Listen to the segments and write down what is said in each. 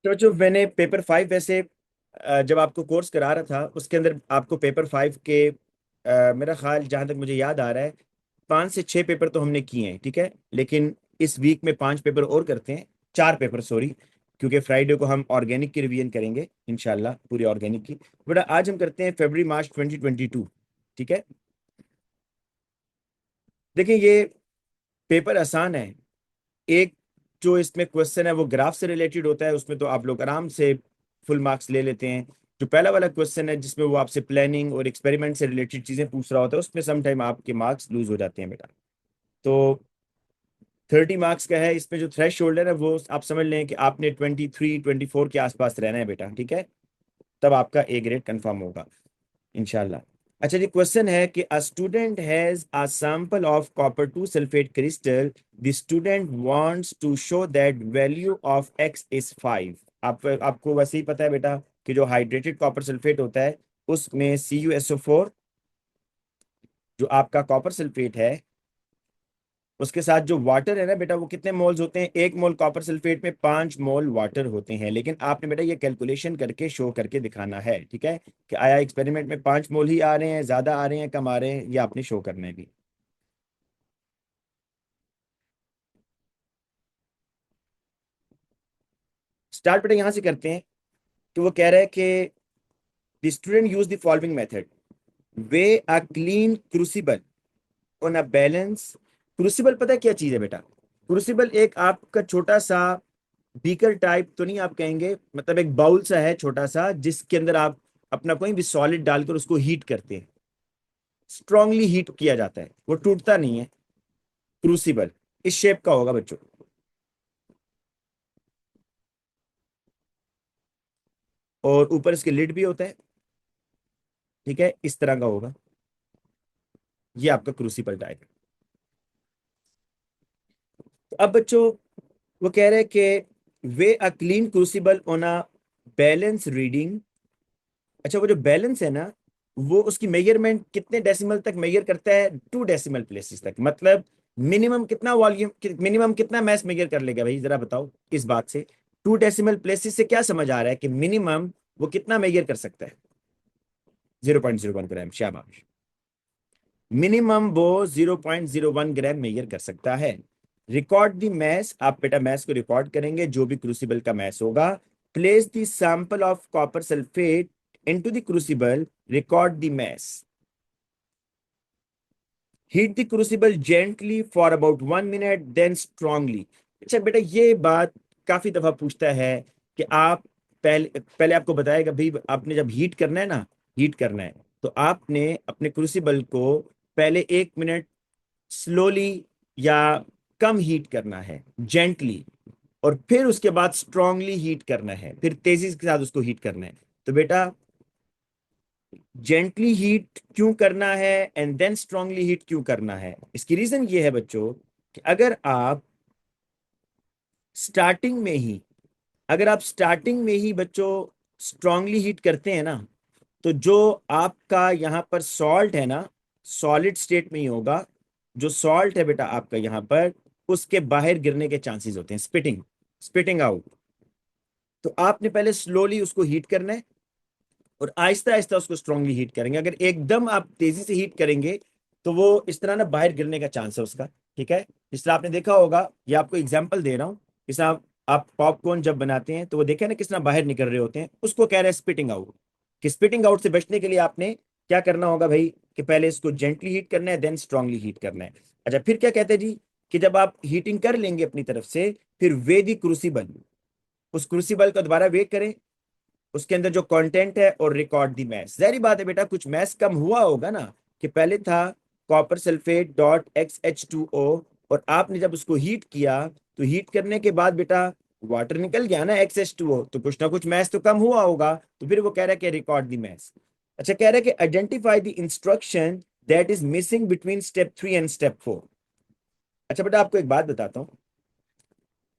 तो जो मैंने पेपर 5 वैसे जब आपको कोर्स करा रहा था उसके अंदर आपको पेपर 5 के मेरा ख्याल जहाँ तक मुझे याद आ रहा है 5 से 6 पेपर तो हमने किए हैं, ठीक है। लेकिन इस वीक में 5 पेपर और करते हैं, 4 पेपर सॉरी, क्योंकि फ्राइडे को हम ऑर्गेनिक की रिवीजन करेंगे इंशाल्लाह, पूरी ऑर्गेनिक की। बेटा आज हम करते हैं फरवरी मार्च 2022, ठीक है। देखिए ये पेपर आसान है। एक जो इसमें क्वेश्चन है वो ग्राफ से रिलेटेड होता है, उसमें तो आप लोग आराम से फुल मार्क्स ले लेते हैं। जो पहला वाला क्वेश्चन है जिसमें वो आपसे प्लानिंग और एक्सपेरिमेंट से रिलेटेड चीजें पूछ रहा होता है, उसमें सम टाइम आपके मार्क्स लूज हो जाते हैं बेटा। तो 30 मार्क्स का है, इसमें जो थ्रेश होल्डर है वो आप समझ लें कि आपने 23-24 के आसपास रहना है बेटा, ठीक है। तब आपका ए ग्रेड कंफर्म होगा इंशाल्लाह। अच्छा जी, क्वेश्चन है कि a student has a sample of copper 2 sulphate crystal, the student wants to show that value of x is 5। आपको वैसे ही पता है बेटा कि जो हाइड्रेटेड कॉपर सल्फेट होता है उसमें CuSO4, जो आपका कॉपर सल्फेट है, उसके साथ जो वाटर है ना बेटा, वो कितने मोल्स होते हैं? 1 मोल कॉपर सल्फेट में 5 मोल वाटर होते हैं। लेकिन आपने बेटा ये कैलकुलेशन करके शो करके दिखाना है, ठीक है, कि आया एक्सपेरिमेंट में 5 मोल ही आ रहे हैं, ज्यादा आ रहे हैं, कम आ रहे हैं, ये आपने शो करना है भी। स्टार्ट बेटा यहां से करते हैं। तो वो कह रहा है कि the student use the following method, way a clean crucible on a balance. Crucible पता है क्या चीज है बेटा? क्रूसिबल एक आपका छोटा सा बीकर टाइप तो नहीं आप कहेंगे, मतलब एक बाउल सा है छोटा सा, जिसके अंदर आप अपना कोई भी सॉलिड डालकर उसको हीट करते हैं। स्ट्रांगली हीट किया जाता है, वो टूटता नहीं है। क्रूसिबल इस शेप का होगा बच्चों, और ऊपर इसके लिड भी होता है, ठीक है, इस तरह का होगा। ये आपका क्रूसिबल टाइप है। तो अब बच्चों वो कह रहे हैं कि weigh a clean crucible on a balance reading. अच्छा, वो जो बैलेंस है ना, वो उसकी मेजरमेंट कितने डेसिमल तक मेजर करता है? 2 डेसिमल प्लेसेस तक। मतलब मिनिमम कितना वॉल्यूम, मिनिमम कितना मैथ मेजर कर लेगा भाई, जरा बताओ इस बात से। 2 डेसिमल प्लेसेस से क्या समझ आ रहा है कि मिनिमम वो कितना मेजर कर सकता है? 0.01 ग्राम, शाबाश। मिनिमम वो 0.01 ग्राम मेजर कर सकता है। रिकॉर्ड दी मैस, आप बेटा मैस को रिकॉर्ड करेंगे, जो भी क्रूसिबल का मैस होगा। Place the sample of copper sulphate into the crucible, record the mass. Heat the crucible gently for about 1 minute, then strongly. अच्छा बेटा ये बात काफी दफा पूछता है कि आप पहले पहले आपको बताएगा भाई, आपने जब हीट करना है ना, हीट करना है तो आपने अपने क्रूसिबल को पहले 1 मिनट स्लोली या कम हीट करना है, जेंटली, और फिर उसके बाद स्ट्रांगली हीट करना है, फिर तेजी के साथ उसको हीट करना है। तो बेटा जेंटली हीट क्यों करना है एंड देन स्ट्रांगली हीट क्यों करना है? इसकी रीजन ये है बच्चों कि स्टार्टिंग में ही अगर आप स्टार्टिंग में ही बच्चों स्ट्रांगली हीट करते हैं ना, तो जो आपका यहाँ पर सॉल्ट है ना, सॉलिड स्टेट में ही होगा। जो सॉल्ट है बेटा आपका यहाँ पर, उसके बाहर गिरने के चांसेस होते हैं, स्पिटिंग, स्पिटिंग आउट। तो आपने पहले स्लोली उसको हीट करना है और आहिस्ता आहिस्ता उसको स्ट्रांगली हीट करेंगे। अगर एकदम आप तेजी से हीट करेंगे तो वो इस तरह ना बाहर गिरने का चांस है उसका, ठीक है। इसलिए आपने देखा होगा, ये आपको एग्जांपल दे रहा हूँ, इस आप पॉपकॉर्न जब बनाते हैं तो वो देखे ना किस तरह बाहर निकल रहे होते हैं, उसको कह रहे हैं स्पिटिंग आउट। कि स्पिटिंग आउट से बचने के लिए आपने क्या करना होगा भाई, कि पहले इसको जेंटली हीट करना है, देन स्ट्रांगली हीट करना है। अच्छा फिर क्या कहते हैं जी, कि जब आप हीटिंग कर लेंगे अपनी तरफ से, फिर वे दी क्रूसिबल, उस क्रूसिबल को दोबारा वे करें, उसके अंदर जो कंटेंट है, और रिकॉर्ड दी मैथ्स। जाहिर बात है बेटा कुछ मैथ्स कम हुआ होगा ना, कि पहले था कॉपर सल्फेट डॉट XH2O, और आपने जब उसको हीट किया तो हीट करने के बाद बेटा वाटर निकल गया ना, XH2O, तो कुछ ना कुछ मैथ्स तो कम हुआ होगा। तो फिर वो कह रहा है कि रिकॉर्ड दी मैथ्स। अच्छा कह रहा है कि identify the instruction that is missing between step 3 and step 4। अच्छा बेटा आपको एक बात बताता हूं,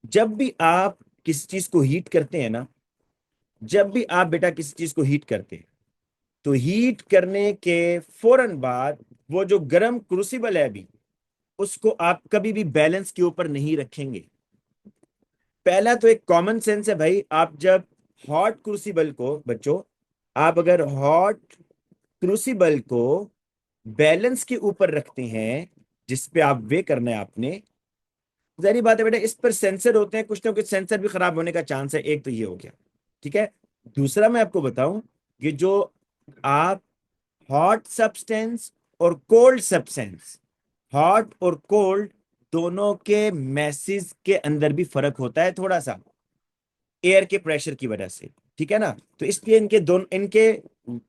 जब भी आप किसी चीज को हीट करते हैं ना, जब भी आप बेटा किसी चीज को हीट करते हैं, तो हीट करने के फौरन बाद वो जो गर्म क्रूसिबल है अभी, उसको आप कभी भी बैलेंस के ऊपर नहीं रखेंगे। पहला तो एक कॉमन सेंस है भाई, आप जब हॉट क्रूसिबल को बच्चों, आप अगर हॉट क्रूसिबल को बैलेंस के ऊपर रखते हैं जिस पे आप वे करना है आपने, जारी बात है बेटा इस पर सेंसर होते हैं, कुछ ना कुछ सेंसर भी खराब होने का चांस है। एक तो ये हो गया, ठीक है। दूसरा मैं आपको बताऊं कि जो आप हॉट सब्सटेंस और कोल्ड सब्सटेंस, हॉट और कोल्ड दोनों के मैसेज के अंदर भी फर्क होता है थोड़ा सा, एयर के प्रेशर की वजह से, ठीक है ना। तो इसलिए इनके दोनों, इनके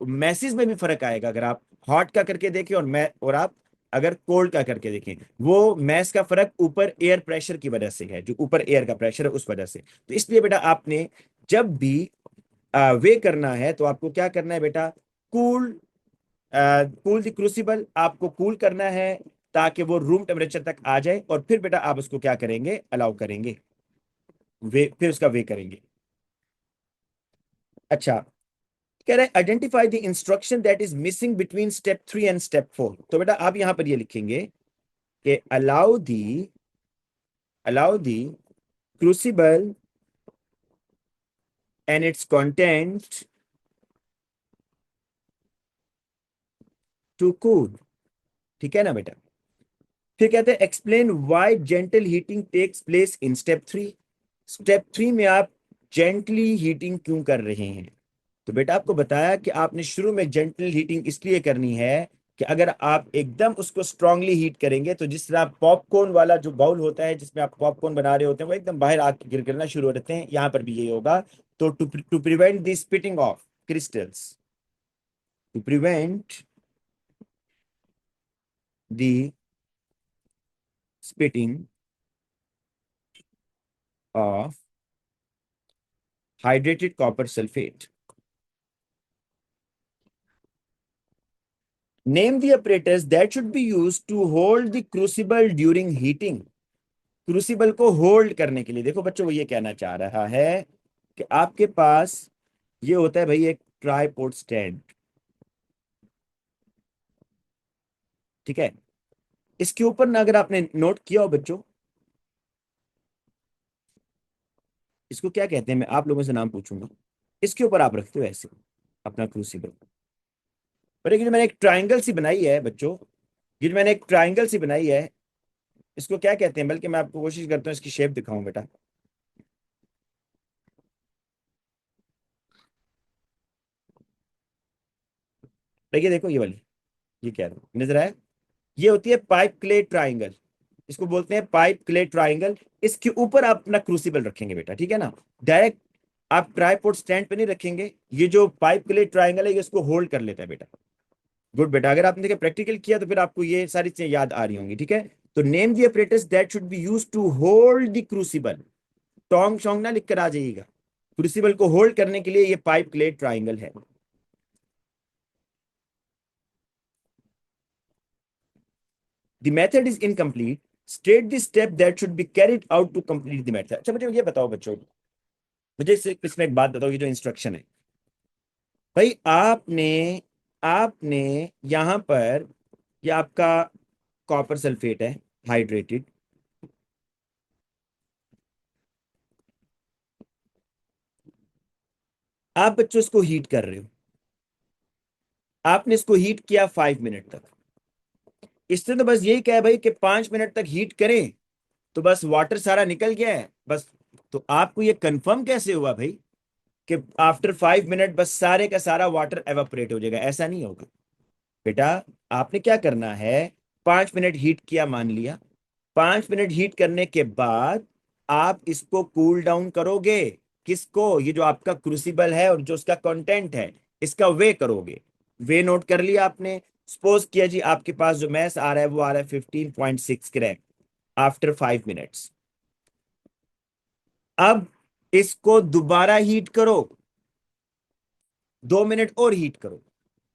मैसेज में भी फर्क आएगा अगर आप हॉट का करके देखें और आप अगर कोल्ड का करके देखें। वो मैस का फर्क ऊपर एयर प्रेशर की वजह से है, जो ऊपर एयर का प्रेशर है उस वजह से। तो इसलिए बेटा आपने जब भी वे करना है तो आपको क्या करना है बेटा, कूल कूल द क्रूसिबल, आपको कूल करना है ताकि वो रूम टेम्परेचर तक आ जाए, और फिर बेटा आप उसको क्या करेंगे, अलाउ करेंगे, वे फिर उसका वे करेंगे। अच्छा, कह रहे identify the instruction that is missing between step 3 and step 4। तो बेटा आप यहां पर ये लिखेंगे कि allow the crucible and its content to cool, ठीक है ना बेटा। फिर कहते हैं explain why gentle heating takes place in step 3। Step 3 में आप जेंटली हीटिंग क्यों कर रहे हैं। तो बेटा आपको बताया कि आपने शुरू में जेंटल हीटिंग इसलिए करनी है कि अगर आप एकदम उसको स्ट्रांगली हीट करेंगे तो जिस तरह पॉपकॉर्न वाला जो बाउल होता है जिसमें आप पॉपकॉर्न बना रहे होते हैं वो एकदम बाहर आके गिरना शुरू हो जाते हैं, यहां पर भी यही होगा। तो to prevent the spitting of crystals, to prevent the spitting of hydrated copper sulphate, name the apparatus that should be used to hold the crucible during heating। Crucible को होल्ड करने के लिए, देखो बच्चों वो ये कहना चाह रहा है कि आपके पास ये होता है भाई एक ट्राइपॉड स्टैंड, ठीक है। इसके ऊपर ना अगर आपने नोट किया हो बच्चों, इसको क्या कहते हैं मैं आप लोगों से नाम पूछूंगा, इसके ऊपर आप रखते हो ऐसे अपना क्रूसिबल। पर ये जो मैंने एक ट्राइंगल सी बनाई है बच्चों, ये जो मैंने एक ट्राइंगल सी बनाई है, इसको क्या कहते हैं, बल्कि मैं आपको कोशिश करता हूँ इसकी शेप दिखाऊं बेटा। देखिए देखो ये वाली, ये क्या है नजर आया, ये होती है पाइप क्ले ट्राइंगल, इसको बोलते हैं पाइप क्ले ट्राइंगल। इसके ऊपर आप अपना क्रूसिबल रखेंगे बेटा, ठीक है ना। डायरेक्ट आप ट्राइपॉड स्टैंड पे नहीं रखेंगे, ये जो पाइप क्ले ट्राइंगल है ये इसको होल्ड कर लेता है बेटा। गुड बेटा, अगर आपने देखा प्रैक्टिकल किया तो फिर आपको ये सारी चीजें याद आ रही होंगी, ठीक है। तो name the apparatus that should be used to hold the crucible, tong शोंग ना लिख कर आ जाइएगा, क्रूसिबल को होल्ड करने के लिए ये पाइप क्ले ट्राइंगल है। The method is incomplete, state the step that should be carried out to complete the method। अच्छा मुझे ये बताओ बच्चों, मुझे इसमें एक बात बताओ, ये जो इंस्ट्रक्शन है भाई, आपने आपने यहां पर, ये आपका कॉपर सल्फेट है हाइड्रेटेड, आप बच्चों इसको हीट कर रहे हो, आपने इसको हीट किया 5 मिनट तक। इससे तो बस यही कहा है भाई कि 5 मिनट तक हीट करें तो बस वाटर सारा निकल गया है बस। तो आपको ये कंफर्म कैसे हुआ भाई कि आफ्टर 5 मिनट बस सारे का सारा वाटर एवापोरेट हो जाएगा, ऐसा नहीं होगा बेटा। आपने क्या करना है, 5 मिनट हीट किया मान लिया, 5 मिनट हीट करने के बाद आप इसको कूल डाउन करोगे, किसको, ये जो आपका क्रूसिबल है और जो उसका कंटेंट है इसका वे करोगे। वे नोट कर लिया आपने, सपोज किया जी आपके पास जो मैस आ रहा है वो आ रहा है 15.6 ग्राम आफ्टर 5 मिनट्स। अब इसको दोबारा हीट करो, 2 मिनट और हीट करो,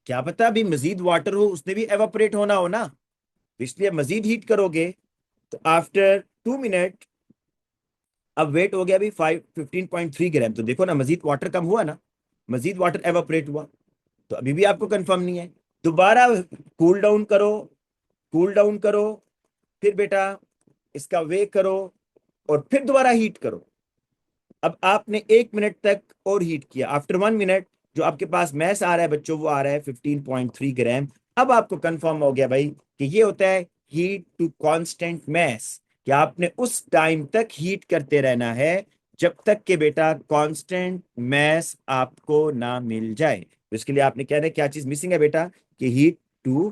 क्या पता अभी मजीद वाटर हो उसने भी एवापोरेट होना हो ना, तो इसलिए मजीद हीट करोगे। तो आफ्टर 2 मिनट अब वेट हो गया अभी 15.3 ग्राम, तो देखो ना मजीद वाटर कम हुआ ना, मजीद वाटर एवापोरेट हुआ। तो अभी भी आपको कंफर्म नहीं है, दोबारा कूल डाउन करो, कूल डाउन करो, फिर बेटा इसका वे करो और फिर दोबारा हीट करो। अब आपने 1 मिनट तक और हीट किया, आफ्टर 1 मिनट जो आपके पास मैस आ रहा है बच्चों वो आ रहा है 15.3 ग्राम। अब आपको कंफर्म हो गया भाई कि ये होता है हीट टू कांस्टेंट मैस, कि आपने उस टाइम तक हीट करते रहना है जब तक कि बेटा कांस्टेंट मैस आपको ना मिल जाए। तो इसके लिए आपने कहना है क्या चीज मिसिंग है बेटा, कि हीट टू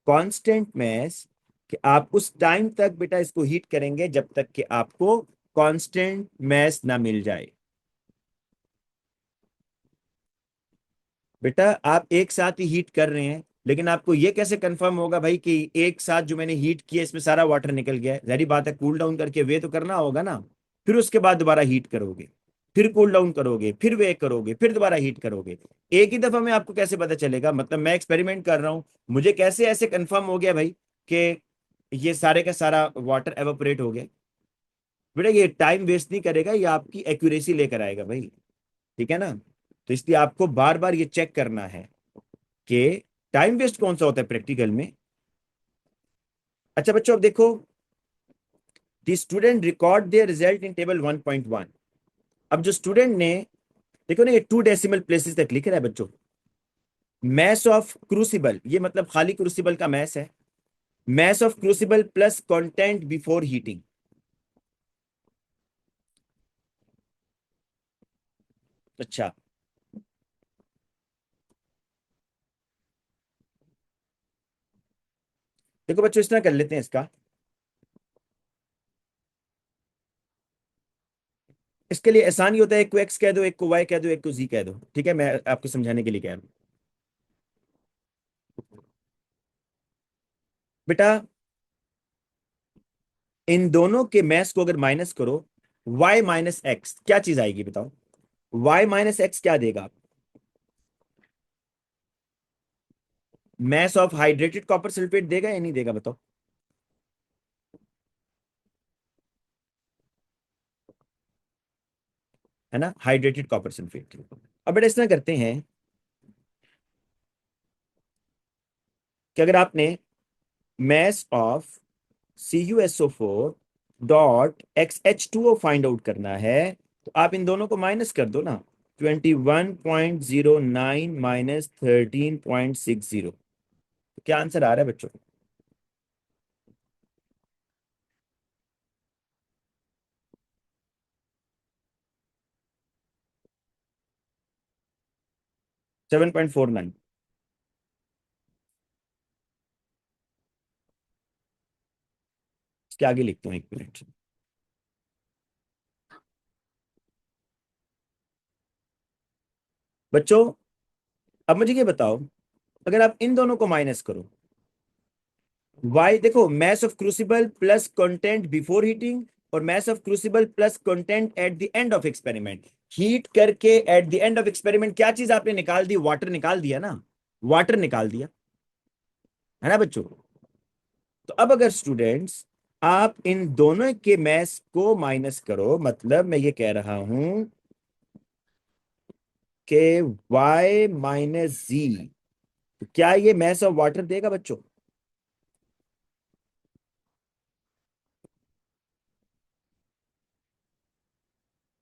कांस्टेंट मैस, कि आप उस टाइम तक बेटा इसको हीट करेंगे जब तक कि आपको कांस्टेंट मैस ना मिल जाए। बेटा आप एक साथ ही हीट कर रहे हैं, लेकिन आपको ये कैसे कंफर्म होगा भाई कि एक साथ जो मैंने हीट किया इसमें सारा वाटर निकल गया है? जाहिर बात है कूल डाउन करके वे तो करना होगा ना, फिर उसके बाद दोबारा हीट करोगे, फिर कूल डाउन करोगे, फिर वे करोगे, फिर दोबारा हीट करोगे। एक ही दफा में आपको कैसे पता चलेगा? मतलब मैं एक्सपेरिमेंट कर रहा हूं, मुझे कैसे ऐसे कंफर्म हो गया भाई कि ये सारे का सारा वाटर एवापोरेट हो गया? बेटा ये टाइम वेस्ट नहीं करेगा, ये आपकी एक्यूरेसी लेकर आएगा भाई, ठीक है ना? तो इसलिए आपको बार बार ये चेक करना है कि टाइम वेस्ट कौन सा होता है प्रैक्टिकल में। अच्छा बच्चों अब देखो, the student record there result in table 1.1। अब जो स्टूडेंट ने, देखो ना ये 2 डेसिमल प्लेसेस तक लिख रहा है बच्चों, मैस ऑफ क्रूसिबल, ये मतलब खाली क्रूसिबल का मैस है, mess of crucible plus content before heating. अच्छा देखो बच्चों इस तरह कर लेते हैं इसका, इसके लिए आसानी होता है, एक को एक्स कह दो, एक को वाई कह दो, एक को जी कह दो, ठीक है? मैं आपको समझाने के लिए कह रहा हूं बेटा। इन दोनों के मैस को अगर माइनस करो, y माइनस एक्स क्या चीज आएगी बताओ? y माइनस एक्स क्या देगा? Mass of hydrated copper sulphate देगा या नहीं देगा बताओ? है ना, हाइड्रेटेड कॉपर सल्फेट। अब बेटा इस तरह करते हैं कि अगर आपने mass of CuSO4 dot XH2O find out करना है, तो आप इन दोनों को माइनस कर दो ना, 21.09 माइनस 13.60। क्या आंसर आ रहा है बच्चों? 7.49। इसके आगे लिखता हूँ, 1 मिनट बच्चों। अब मुझे ये बताओ, अगर आप इन दोनों को माइनस करो, वाई देखो, mass of crucible plus content before heating और mass of crucible plus content at the end of experiment. Heat करके at the end of experiment क्या चीज आपने निकाल दी? वाटर निकाल दिया ना, वाटर निकाल दिया, है ना बच्चों? तो अब अगर स्टूडेंट्स आप इन दोनों के मैस को माइनस करो, मतलब मैं ये कह रहा हूं कि y माइनस जी, तो क्या ये मैस ऑफ वाटर देगा बच्चों?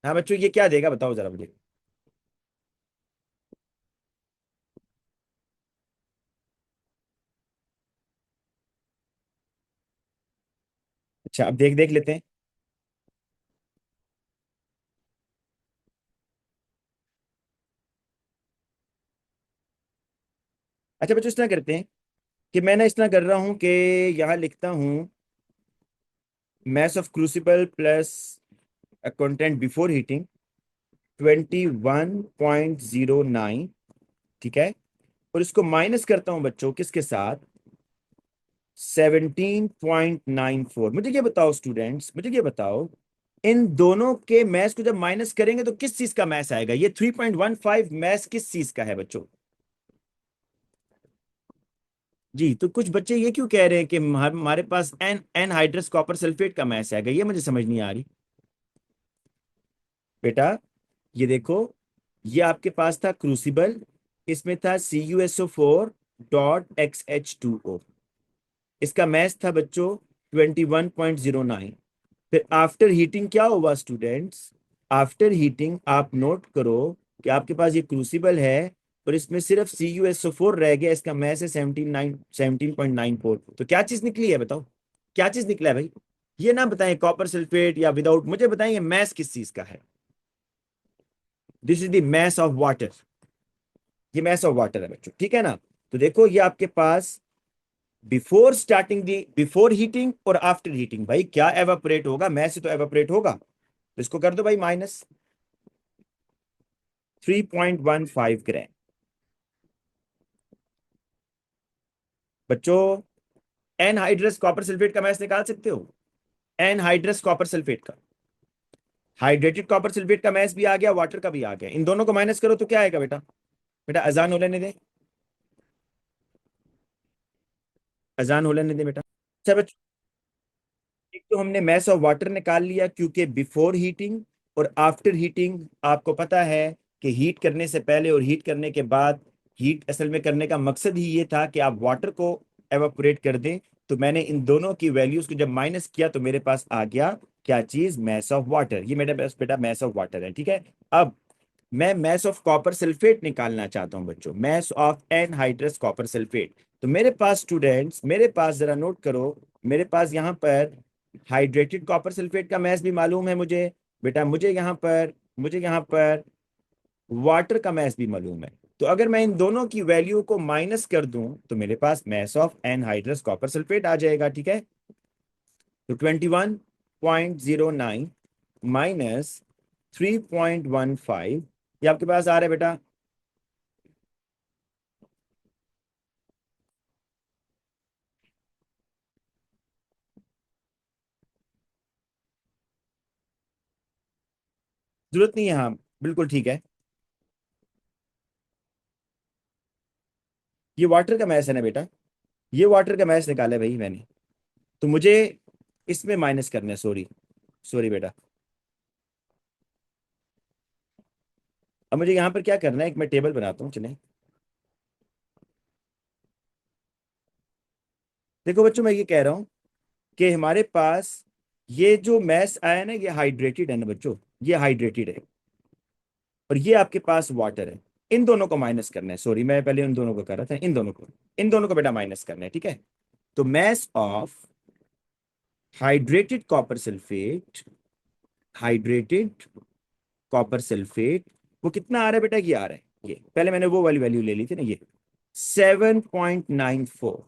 हाँ बच्चों ये क्या देगा बताओ जरा मुझे। अच्छा अब देख देख लेते हैं। अच्छा बच्चों इस तरह करते हैं कि मैं ना इस तरह कर रहा हूं कि यहां लिखता हूं mess of crucible plus content before heating 21.09, ठीक है? और इसको माइनस करता हूं बच्चों किसके साथ? 17.94। मुझे ये बताओ स्टूडेंट्स, मुझे ये बताओ, इन दोनों के मैस को जब माइनस करेंगे तो किस चीज का मैस आएगा? ये 3.15 मैस किस चीज का है बच्चों? जी, तो कुछ बच्चे ये क्यों कह रहे हैं कि हमारे पास an anhydrous copper sulphate का मैस आएगा? ये मुझे समझ नहीं आ रही बेटा। ये देखो, ये आपके पास था क्रूसिबल, इसमें था CuSO4 डॉट XH2O, इसका मैथ था बच्चों 21.09। फिर आफ्टर हीटिंग क्या हुआ स्टूडेंट्स? आफ्टर हीटिंग आप नोट करो कि आपके पास ये क्रूसिबल है और इसमें सिर्फ CuSO4 रह गया, इसका मैस है 17.94। तो क्या चीज निकली है बताओ, क्या चीज निकला है भाई? ये ना बताएं कॉपर सल्फेट या विदाउट, मुझे बताएं ये मैस किस चीज का है। This is the mass of water, ये मैस ऑफ वाटर है बच्चों, ठीक है ना। तो देखो ये आपके पास before starting the, before heating और आफ्टर हीटिंग, भाई क्या एवापोरेट होगा, मैस से तो एवापोरेट होगा। तो इसको कर दो भाई माइनस 3.15 ग्राम। बच्चों एनहाइड्रस कॉपर सल्फेट का मैस निकाल सकते हो, एनहाइड्रस कॉपर सल्फेट का। हाइड्रेटेड कॉपर सल्फेट का मैस भी आ गया, वाटर का भी आ गया, इन दोनों को माइनस करो तो क्या आएगा बेटा? बेटा अजान हो लेने दे, अजान हो लेने दे बेटा। अच्छा बच्चों, एक तो हमने मैस ऑफ वाटर निकाल लिया क्योंकि बिफोर हीटिंग और आफ्टर हीटिंग आपको पता है कि हीट करने से पहले और हीट करने के बाद, हीट असल में करने का मकसद ही ये था कि आप वाटर को एवापोरेट कर दें। तो मैंने इन दोनों की वैल्यूज को जब माइनस किया तो मेरे पास आ गया क्या चीज, मैस ऑफ वाटर। ये मेरे पास बेटा मैस ऑफ वाटर है, ठीक है। अब मैं मैस ऑफ कॉपर सल्फेट निकालना चाहता हूं बच्चों, mess of anhydrous copper sulphate. तो मेरे पास स्टूडेंट्स, मेरे पास जरा नोट करो, मेरे पास यहाँ पर हाइड्रेटेड कॉपर सल्फेट का मैस भी मालूम है मुझे बेटा, मुझे यहाँ पर वाटर का मैस भी मालूम है। तो अगर मैं इन दोनों की वैल्यू को माइनस कर दूं तो मेरे पास mass of anhydrous copper sulphate आ जाएगा, ठीक है। तो 21.09 माइनस 3.15, ये आपके पास आ रहा है बेटा। जरूरत नहीं है, हाँ बिल्कुल ठीक है। ये वाटर का मैस है ना बेटा, ये वाटर का मैस निकाला है भाई मैंने। तो मुझे इसमें माइनस करना है, सॉरी सॉरी बेटा। अब मुझे यहाँ पर क्या करना है, एक मैं टेबल बनाता हूँ चले। देखो बच्चों मैं ये कह रहा हूँ कि हमारे पास ये जो मैस आया ना, ये हाइड्रेटेड है ना बच्चों, ये हाइड्रेटेड है और ये आपके पास वाटर है। इन दोनों को माइनस करना है, सॉरी मैं पहले उन दोनों को कर रहा था, इन दोनों को बेटा माइनस करना है, ठीक है। तो mass of hydrated copper sulphate, hydrated copper sulphate, वो कितना आ रहा है बेटा, ये आ रहा है, ये पहले मैंने वो वाली वैल्यू ले ली थी ना, ये 7.94।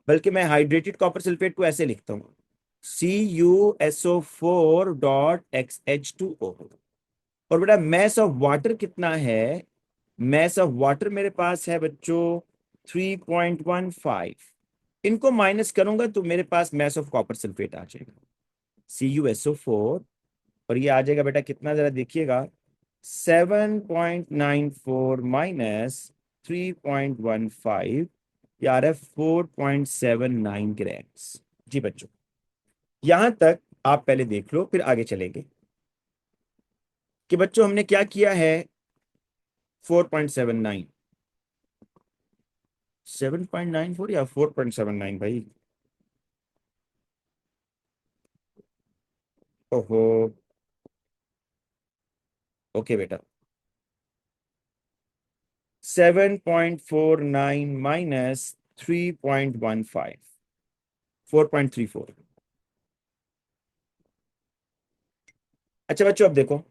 बल्कि मैं हाइड्रेटेड कॉपर सल्फेट को ऐसे लिखता हूँ, CuSO4.XH2O। और बेटा मैस ऑफ वाटर कितना है, मैस ऑफ वाटर मेरे पास है बच्चों 3.15। इनको माइनस करूंगा तो मेरे पास मैस ऑफ कॉपर सल्फेट आ जाएगा CuSO4, और ये आ जाएगा बेटा कितना, जरा देखिएगा, 7.94 माइनस 3.15, यार है 4.79 ग्राम्स। जी बच्चों, यहां तक आप पहले देख लो फिर आगे चलेंगे कि बच्चों हमने क्या किया है। 4.79, 7.94 या 4.79 भाई, ओहो, ओके बेटा, 7.49 माइनस 3.15, 4.34। अच्छा बच्चों अब देखो,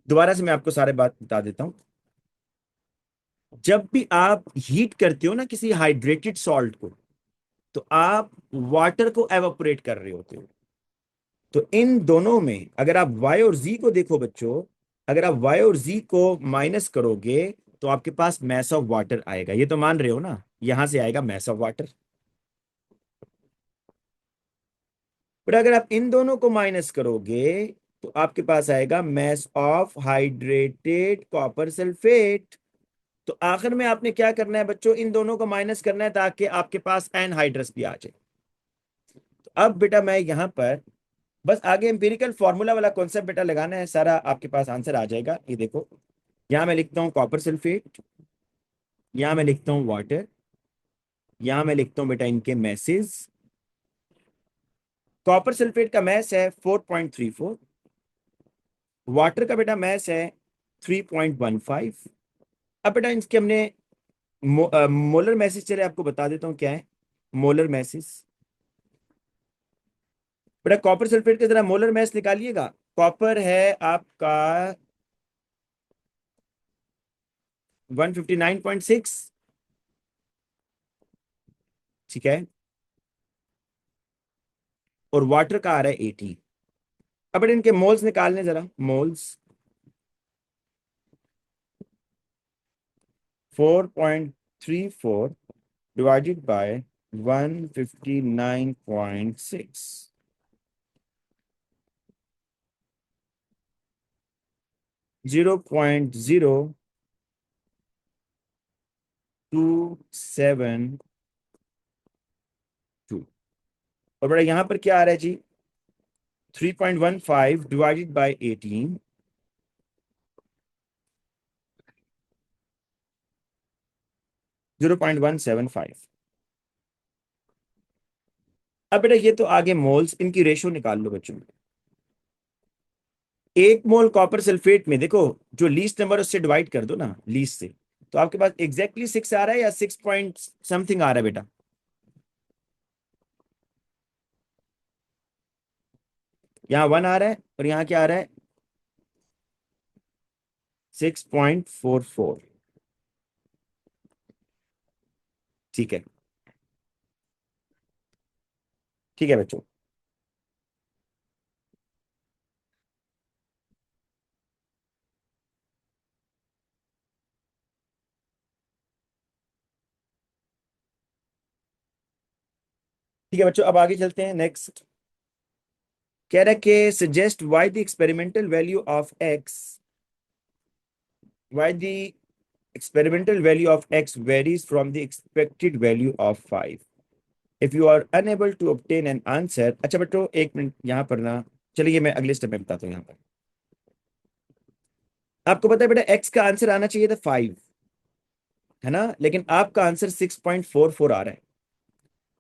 दोबारा से मैं आपको सारे बात बता देता हूं। जब भी आप हीट करते हो ना किसी हाइड्रेटेड सॉल्ट को, तो आप वाटर को एवापोरेट कर रहे होते हो। तो इन दोनों में अगर आप y और z को देखो बच्चों, अगर आप y और z को माइनस करोगे तो आपके पास मैस ऑफ वाटर आएगा, ये तो मान रहे हो ना, यहां से आएगा मैस ऑफ वाटर। पर अगर आप इन दोनों को माइनस करोगे तो आपके पास आएगा mass of hydrated copper sulphate. तो आखिर में आपने क्या करना है बच्चों, इन दोनों को माइनस करना है ताकि आपके पास एनहाइड्रस भी आ जाए। तो अब बेटा मैं यहां पर बस आगे एम्पिरिकल फॉर्मूला वाला कॉन्सेप्ट बेटा लगाना है, सारा आपके पास आंसर आ जाएगा। ये देखो, यहां मैं लिखता हूं कॉपर सल्फेट, यहां मैं लिखता हूं वाटर, यहां मैं लिखता हूं बेटा इनके मैसेज। कॉपर सल्फेट का मैस है 4.34 वाटर का बेटा मैस है 3.15। अब बेटा इसके हमने मोलर मैसेज, चले आपको बता देता हूँ क्या है मोलर मैसेज। बेटा कॉपर सल्फेट की तरह मोलर मैस निकालिएगा। कॉपर है आपका 159.6, ठीक है, और वाटर का आ रहा है 80। अब बेटा इनके मोल्स निकालने जरा, मोल्स 4.34 डिवाइडेड बाय 159.6, 0.0272। और बेटा यहां पर क्या आ रहा है जी, 3.15 डिवाइडेड बाय 18, 0.175। अब बेटा ये तो आगे मोल्स, इनकी रेशो निकाल लो बच्चों। एक मोल कॉपर सल्फेट में देखो, जो लीस्ट नंबर उससे डिवाइड कर दो ना, लीस्ट से, तो आपके पास एग्जैक्टली 6 आ रहा है या 6 पॉइंट समथिंग आ रहा है बेटा? यहाँ 1 आ रहा है और यहाँ क्या आ रहा है, 6.44। ठीक है, ठीक है बच्चों। ठीक है बच्चों, अब आगे चलते हैं नेक्स्ट। कह रहा है कि suggest why the experimental value of x, why the experimental value of x varies from the expected value of 5 if you are unable to obtain an answer। अच्छा बेटो एक मिनट यहाँ पर ना, चलिए मैं अगले स्टेप में बताता हूँ। यहाँ पर आपको पता है बेटा x का आंसर आना चाहिए था 5, है ना, लेकिन आपका आंसर 6.44 आ रहा है।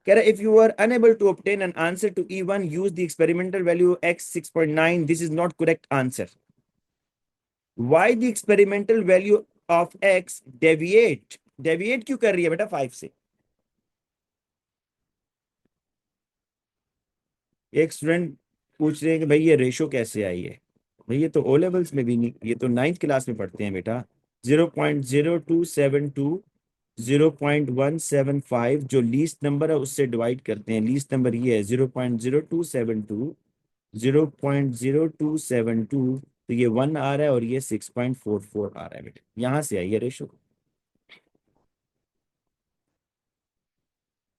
कह रहा है if you are unable to obtain an answer to E1 use the experimental value x 6.9, this is not correct answer. Why the experimental value of x deviate, deviate क्यों कर रही है बेटा 5 से? एक स्टूडेंट पूछ रहे हैं कि भाई ये रेशो कैसे आई है। भाई ये तो ओ लेवल्स में भी नहीं, ये तो 9th क्लास में पढ़ते हैं बेटा। 0.0272, 0.175 जो लीस्ट नंबर है उससे डिवाइड करते हैं। लीस्ट नंबर ये है 0.0272, 0.0272, तो ये 1 आ रहा है और ये 6.44 आ रहा है बेटा, यहां से आई है रेशो।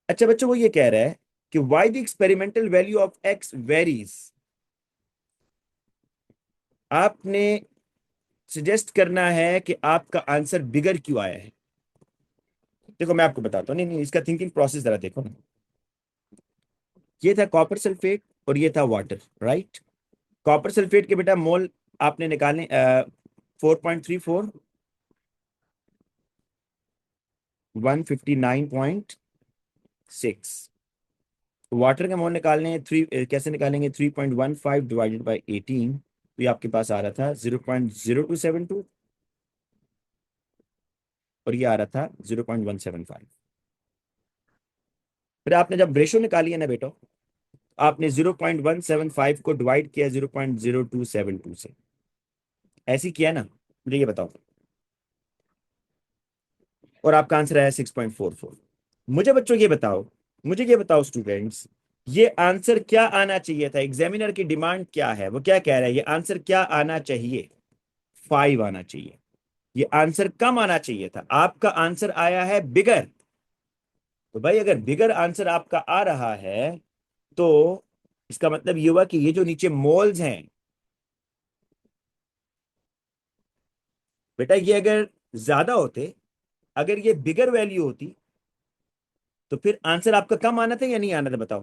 अच्छा बच्चों वो ये कह रहा है कि why the experimental value of x varies. आपने सजेस्ट करना है कि आपका आंसर बिगर क्यों आया है। देखो मैं आपको बताता हूँ, नहीं नहीं इसका थिंकिंग प्रोसेस जरा देखो ना। ये था कॉपर सल्फेट और ये था वाटर, राइट। कॉपर सल्फेट के बेटा मोल आपने निकालने 4.34, 159.6। वाटर के मोल निकालने हैं थ्री, कैसे निकालेंगे, 3.15 डिवाइडेड बाई 18, तो ये आपके पास आ रहा था 0.0272 और ये आ रहा था 0.175। फिर आपने जब रेशो निकाली है ना बेटा, आपने 0.175 को डिवाइड किया 0.0272 से, ऐसी किया ना, मुझे ये बताओ, और आपका आंसर आया 6.44। मुझे बच्चों ये बताओ, मुझे ये बताओ स्टूडेंट्स, ये आंसर क्या आना चाहिए था? एग्जामिनर की डिमांड क्या है, वो क्या कह रहा है, ये आंसर क्या आना चाहिए? 5 आना चाहिए। ये आंसर कम आना चाहिए था, आपका आंसर आया है बिगर। तो भाई अगर बिगर आंसर आपका आ रहा है तो इसका मतलब ये हुआ कि ये जो नीचे मोल्स हैं बेटा, ये अगर ज्यादा होते, अगर ये बिगर वैल्यू होती, तो फिर आंसर आपका कम आना था या नहीं आना था बताओ।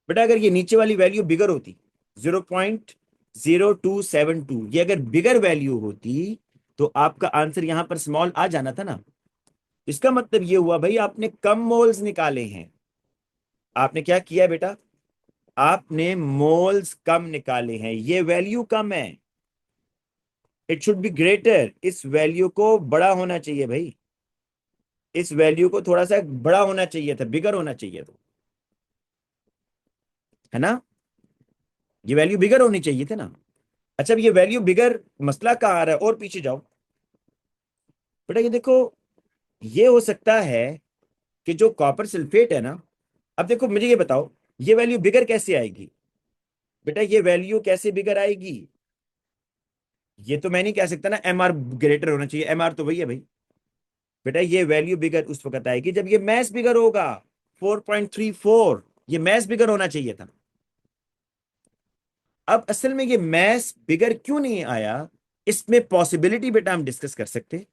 बेटा अगर ये नीचे वाली वैल्यू बिगर होती, 0.0272, ये अगर बिगर वैल्यू होती तो आपका आंसर यहां पर स्मॉल आ जाना था ना। इसका मतलब ये हुआ भाई आपने कम मोल्स निकाले हैं। आपने क्या किया बेटा, आपने मोल्स कम निकाले हैं, ये वैल्यू कम है, इट शुड बी ग्रेटर, इस वैल्यू को बड़ा होना चाहिए भाई, इस वैल्यू को थोड़ा सा बड़ा होना चाहिए था, बिगर होना चाहिए था, है ना, ये वैल्यू बिगर होनी चाहिए थे ना। अच्छा, अब ये वैल्यू बिगर मसला कहाँ आ रहा है, और पीछे जाओ बेटा, ये देखो, ये हो सकता है कि जो कॉपर सल्फेट है ना, अब देखो मुझे ये बताओ, ये वैल्यू बिगर कैसे आएगी बेटा, ये वैल्यू कैसे बिगर आएगी, ये तो मैं नहीं कह सकता ना एम आर ग्रेटर होना चाहिए, एम आर तो वही है भाई, बेटा ये वैल्यू बिगर उस वक्त आएगी जब ये मैस बिगर होगा, 4.34, ये मैस बिगर होना चाहिए था। अब असल में ये मैस बिगर क्यों नहीं आया, इसमें पॉसिबिलिटी बेटा हम डिस्कस कर सकते हैं।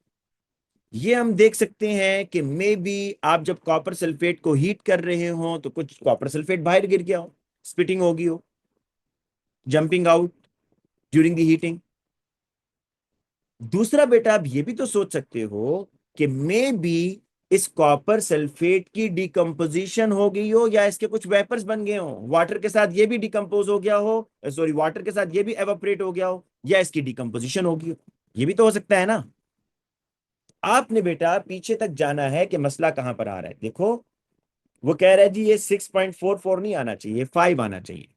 ये हम देख सकते हैं कि मे बी आप जब कॉपर सल्फेट को हीट कर रहे हो तो कुछ कॉपर सल्फेट बाहर गिर गया हो, स्पिटिंग होगी हो, jumping out during the heating. दूसरा बेटा आप ये भी तो सोच सकते हो कि मे बी इस कॉपर सल्फेट की डिकम्पोजिशन हो गई हो, या इसके कुछ वेपर्स बन गए हो, वाटर के साथ ये भी डिकम्पोज हो गया हो, सॉरी वाटर के साथ ये भी एवापोरेट हो गया हो, या इसकी डिकम्पोजिशन होगी हो, ये भी तो हो सकता है ना। आपने बेटा पीछे तक जाना है कि मसला कहां पर आ रहा है, देखो वो कह रहा है जी ये 6.44 नहीं आना चाहिए, 5 आना चाहिए।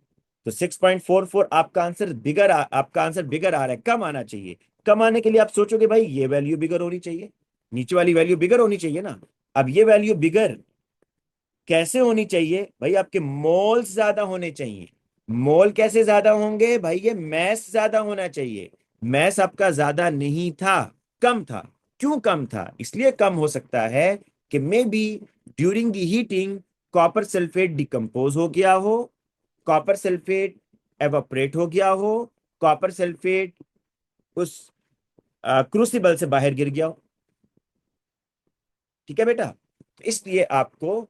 तो 6.44 आपका आंसर बिगर आपका आंसर बिगर आ रहा है, कम आना चाहिए। कम आने के लिए आप सोचोगे भाई ये वैल्यू बिगर होनी चाहिए, नीचे वाली वैल्यू बिगर होनी चाहिए ना। अब ये वैल्यू बिगर कैसे होनी चाहिए भाई, आपके मोल्स ज्यादा होने चाहिए। मोल कैसे ज्यादा होंगे भाई, ये मैस ज्यादा होना चाहिए। मैस आपका ज्यादा नहीं था, कम था। क्यों कम था, इसलिए कम हो सकता है कि may be during the heating copper sulphate decompose हो गया हो, कॉपर सल्फेट एवापोरेट हो गया हो, कॉपर सल्फेट उस क्रूसिबल से बाहर गिर गया हो। ठीक है बेटा, तो इसलिए आपको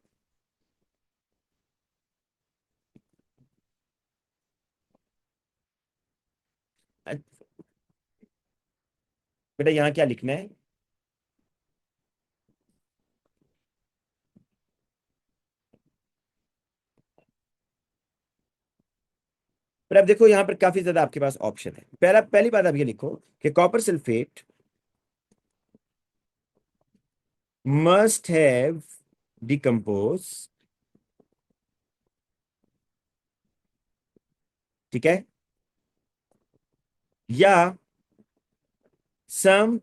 बेटा यहाँ क्या लिखना है, पर अब देखो यहाँ पर काफी ज्यादा आपके पास ऑप्शन है। पहली बात आप ये लिखो कि copper sulphate must have decompose, ठीक है, या some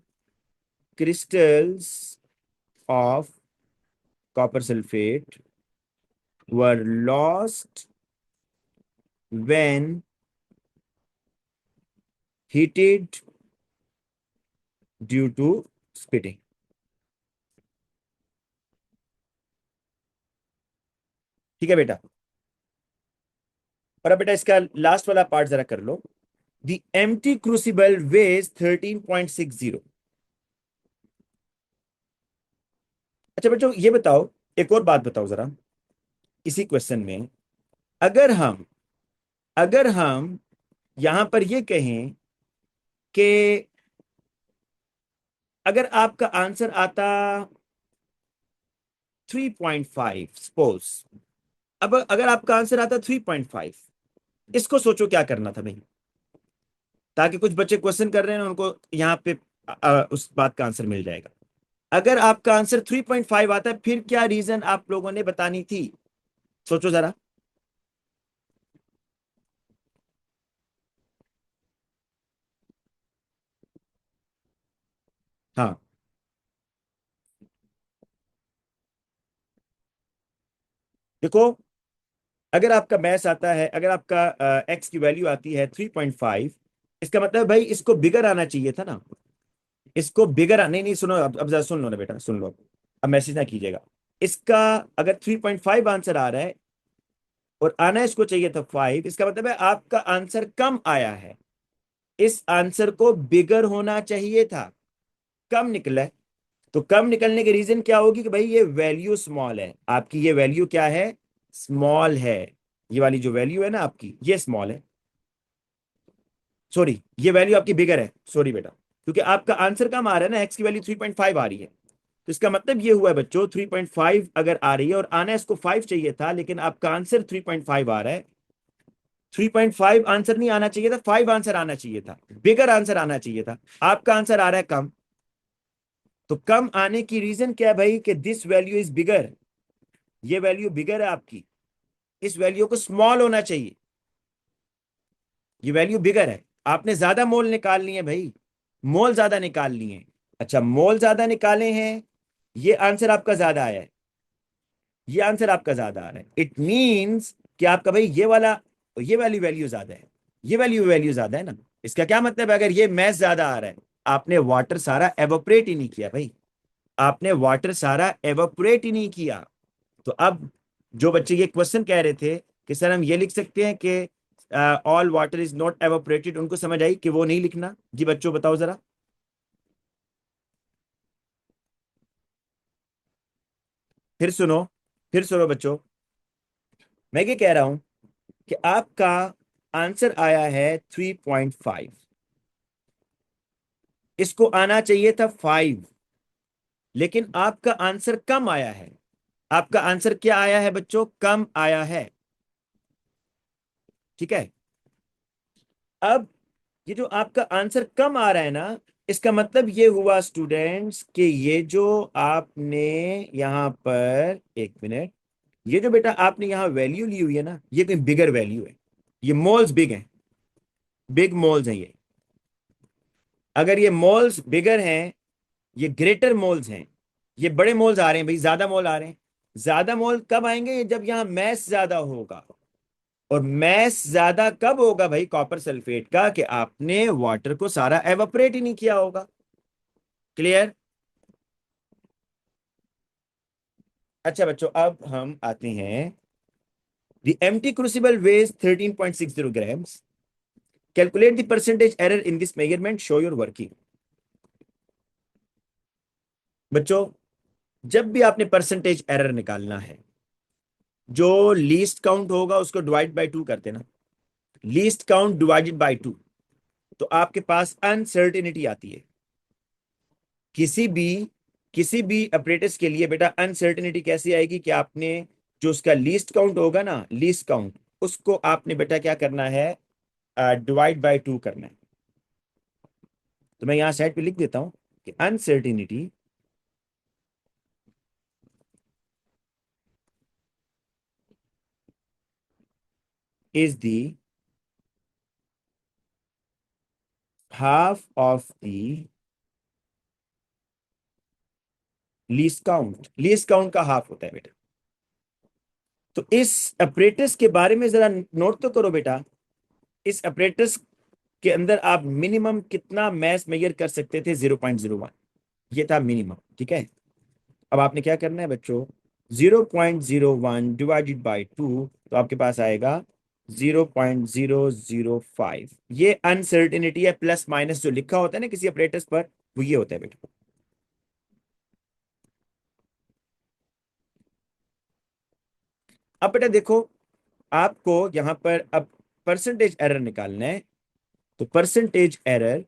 crystals of copper sulphate were lost when heated due to spitting. ठीक है बेटा, और अब बेटा इसका लास्ट वाला पार्ट जरा कर लो। The empty crucible weighs 13.60। अच्छा बच्चों ये बताओ, एक और बात बताओ जरा, इसी क्वेश्चन में अगर हम अगर हम यहां पर ये कहें कि अगर आपका आंसर आता 3.5 सपोज, अब अगर आपका आंसर आता 3.5, इसको सोचो क्या करना था भाई, ताकि कुछ बच्चे क्वेश्चन कर रहे हैं उनको यहाँ पे उस बात का आंसर मिल जाएगा। अगर आपका आंसर 3.5 आता है, फिर क्या रीजन आप लोगों ने बतानी थी, सोचो जरा। हाँ देखो, अगर आपका मैथ्स आता है, अगर आपका एक्स की वैल्यू आती है 3.5, इसका मतलब भाई इसको बिगर आना चाहिए था ना, इसको बिगर नहीं नहीं सुनो, अब जरा सुन लो ना बेटा, सुन लो, अब मैसेज ना कीजिएगा। इसका अगर 3.5 आंसर आ रहा है और आना इसको चाहिए था 5, इसका मतलब है आपका आंसर कम आया है, इस आंसर को बिगर होना चाहिए था, कम निकला है। तो कम निकलने के रीजन क्या होगी कि भाई ये वैल्यू स्मॉल है आपकी, ये वैल्यू क्या है, स्मॉल है, ये वाली जो वैल्यू है ना आपकी ये स्मॉल है, सॉरी ये वैल्यू आपकी बिगर है, सॉरी बेटा, क्योंकि आपका आंसर कम आ रहा है ना, एक्स की वैल्यू 3.5 आ रही है। तो इसका मतलब ये हुआ है बच्चों, 3.5 अगर आ रही है और आना इसको 5 चाहिए था, लेकिन आपका आंसर 3.5 आ रहा है, 3.5 आंसर नहीं आना चाहिए था, 5 आंसर आना चाहिए था, बिगर आंसर आना चाहिए था। आपका आंसर आ रहा है कम। तो कम आने की रीजन क्या है भाई? कि दिस वैल्यू इज बिगर, ये वैल्यू बिगर है आपकी, इस वैल्यू को स्मॉल होना चाहिए। ये वैल्यू बिगर है, आपने ज्यादा मोल निकाल लिए भाई, मोल ज्यादा निकाल लिए। अच्छा, मोल ज्यादा निकाले हैं, ये आंसर आपका ज्यादा आया है, ये आंसर आपका ज्यादा आ रहा है। इट मींस कि आपका भाई ये वाला, ये वाली वैल्यू ज्यादा है, ये वैल्यू ज्यादा है ना। इसका क्या मतलब है? अगर ये मैथ ज्यादा आ रहा है, आपने वाटर सारा एवोपरेट ही नहीं किया भाई, आपने वाटर सारा एवोपरेट ही नहीं किया। तो अब जो बच्चे ये क्वेश्चन कह रहे थे कि सर हम ये लिख सकते हैं कि ऑल वाटर इज नॉट एवोपरेटेड, उनको समझ आई कि वो नहीं लिखना? जी बच्चों बताओ जरा। फिर सुनो, फिर सुनो बच्चों, मैं ये कह रहा हूं कि आपका आंसर आया है 3.5, इसको आना चाहिए था 5, लेकिन आपका आंसर कम आया है। आपका आंसर क्या आया है बच्चों? कम आया है। ठीक है। अब ये जो आपका आंसर कम आ रहा है ना, इसका मतलब ये हुआ स्टूडेंट्स कि ये जो आपने यहां पर, एक मिनट, ये जो बेटा आपने यहां वैल्यू ली हुई है ना, ये कोई बिगर वैल्यू है, ये मोल्स बिग हैं, बिग मोल्स हैं ये। अगर ये मोल्स बिगर हैं, ये ग्रेटर मोल्स हैं, ये बड़े मोल्स आ रहे हैं भाई, ज्यादा मोल आ रहे हैं। ज्यादा मोल कब आएंगे? जब यहां मैस ज्यादा होगा। और मैस ज्यादा कब होगा भाई कॉपर सल्फेट का? कि आपने वाटर को सारा एवापोरेट ही नहीं किया होगा। क्लियर? अच्छा बच्चों, अब हम आते हैं, the empty crucible weighs 13.60 grams, calculate the percentage error in this measurement, show your working. बच्चों, जब भी आपने परसेंटेज एरर निकालना है, जो लीस्ट काउंट होगा उसको डिवाइड बाय 2 कर देना, लीस्ट काउंट डिवाइडेड बाय 2, तो आपके पास अनसर्टेनिटी आती है। किसी भी किसी भी अपरेटस के लिए बेटा अनसर्टेनिटी कैसी आएगी? कि आपने जो उसका लीस्ट काउंट होगा ना, लीस्ट काउंट, उसको आपने बेटा क्या करना है? डिवाइड बाय 2 करना है। तो मैं यहां साइड पे लिख देता हूं कि uncertainty is the half of the least count. Least count का हाफ होता है बेटा। तो इस अपरेटस के बारे में जरा नोट तो करो बेटा, इस अपरेटस के अंदर आप मिनिमम कितना मैस मेजर कर सकते थे? 0.01, ये था मिनिमम। ठीक है। अब आपने क्या करना है बच्चों? 0.01 डिवाइडेड बाई 2, तो आपके पास आएगा 0.005। ये अनसर्टेनिटी है, प्लस माइनस जो लिखा होता है ना किसी ऑपरेटर्स पर, वो ये होता है बेटा। अब बेटा देखो, आपको यहां पर अब परसेंटेज एरर निकालना है। तो परसेंटेज एरर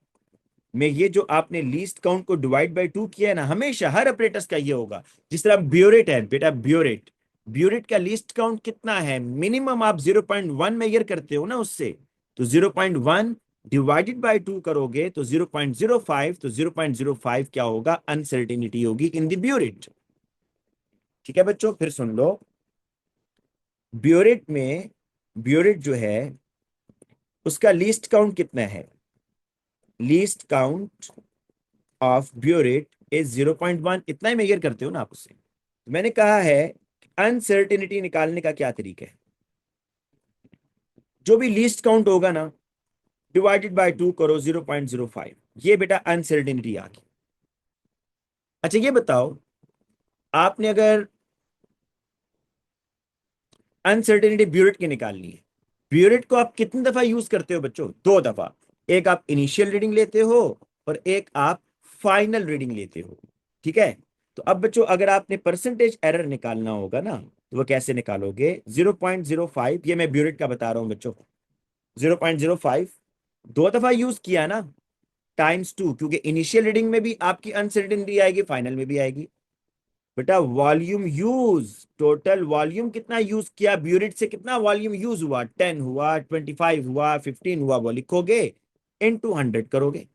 में ये जो आपने लीस्ट काउंट को डिवाइड बाय 2 किया है ना, हमेशा हर ऑपरेटर्स का ये होगा। जिस तरह ब्यूरेट है बेटा, ब्यूरेट, ब्यूरेट का लीस्ट काउंट कितना है? मिनिमम आप 0.1 मेजर करते हो ना उससे, तो 0.1 डिवाइडेड बाय 2 करोगे तो 0.05, तो 0.05 क्या होगा? अनसर्टेनिटी होगी इन द ब्यूरेट। ठीक है बच्चों, फिर सुन लो, ब्यूरेट में, ब्यूरेट जो है उसका लीस्ट काउंट कितना है? Least count of burette is 0.1, इतना ही मेजर करते हो ना आप उससे। तो मैंने कहा है अनसर्टेनिटी निकालने का क्या तरीका है? जो भी लीस्ट काउंट होगा ना, डिवाइडेड बाय 2 करो, 0.05, ये बेटा अनसर्टेनिटी आ गई। अच्छा ये बताओ, आपने अगर अनसर्टेनिटी ब्यूरेट की निकालनी है, ब्यूरेट को आप कितनी दफा यूज करते हो बच्चों? 2 दफा। एक आप इनिशियल रीडिंग लेते हो और एक आप फाइनल रीडिंग लेते हो। ठीक है। तो अब बच्चों अगर आपने परसेंटेज एरर निकालना होगा ना, तो वो कैसे निकालोगे? 0.05, ये मैं ब्यूरेट का बता रहा हूं बच्चों, 0.05 2 दफा यूज किया ना, टाइम्स 2, क्योंकि इनिशियल रीडिंग में भी आपकी अनसर्टेनिटी आएगी, फाइनल में भी आएगी। बेटा वॉल्यूम यूज, टोटल वॉल्यूम कितना यूज किया ब्यूरिट से, कितना वॉल्यूम यूज हुआ, 10 हुआ, 25 हुआ, 15 हुआ, वो लिखोगे, इनटू 100 करोगे।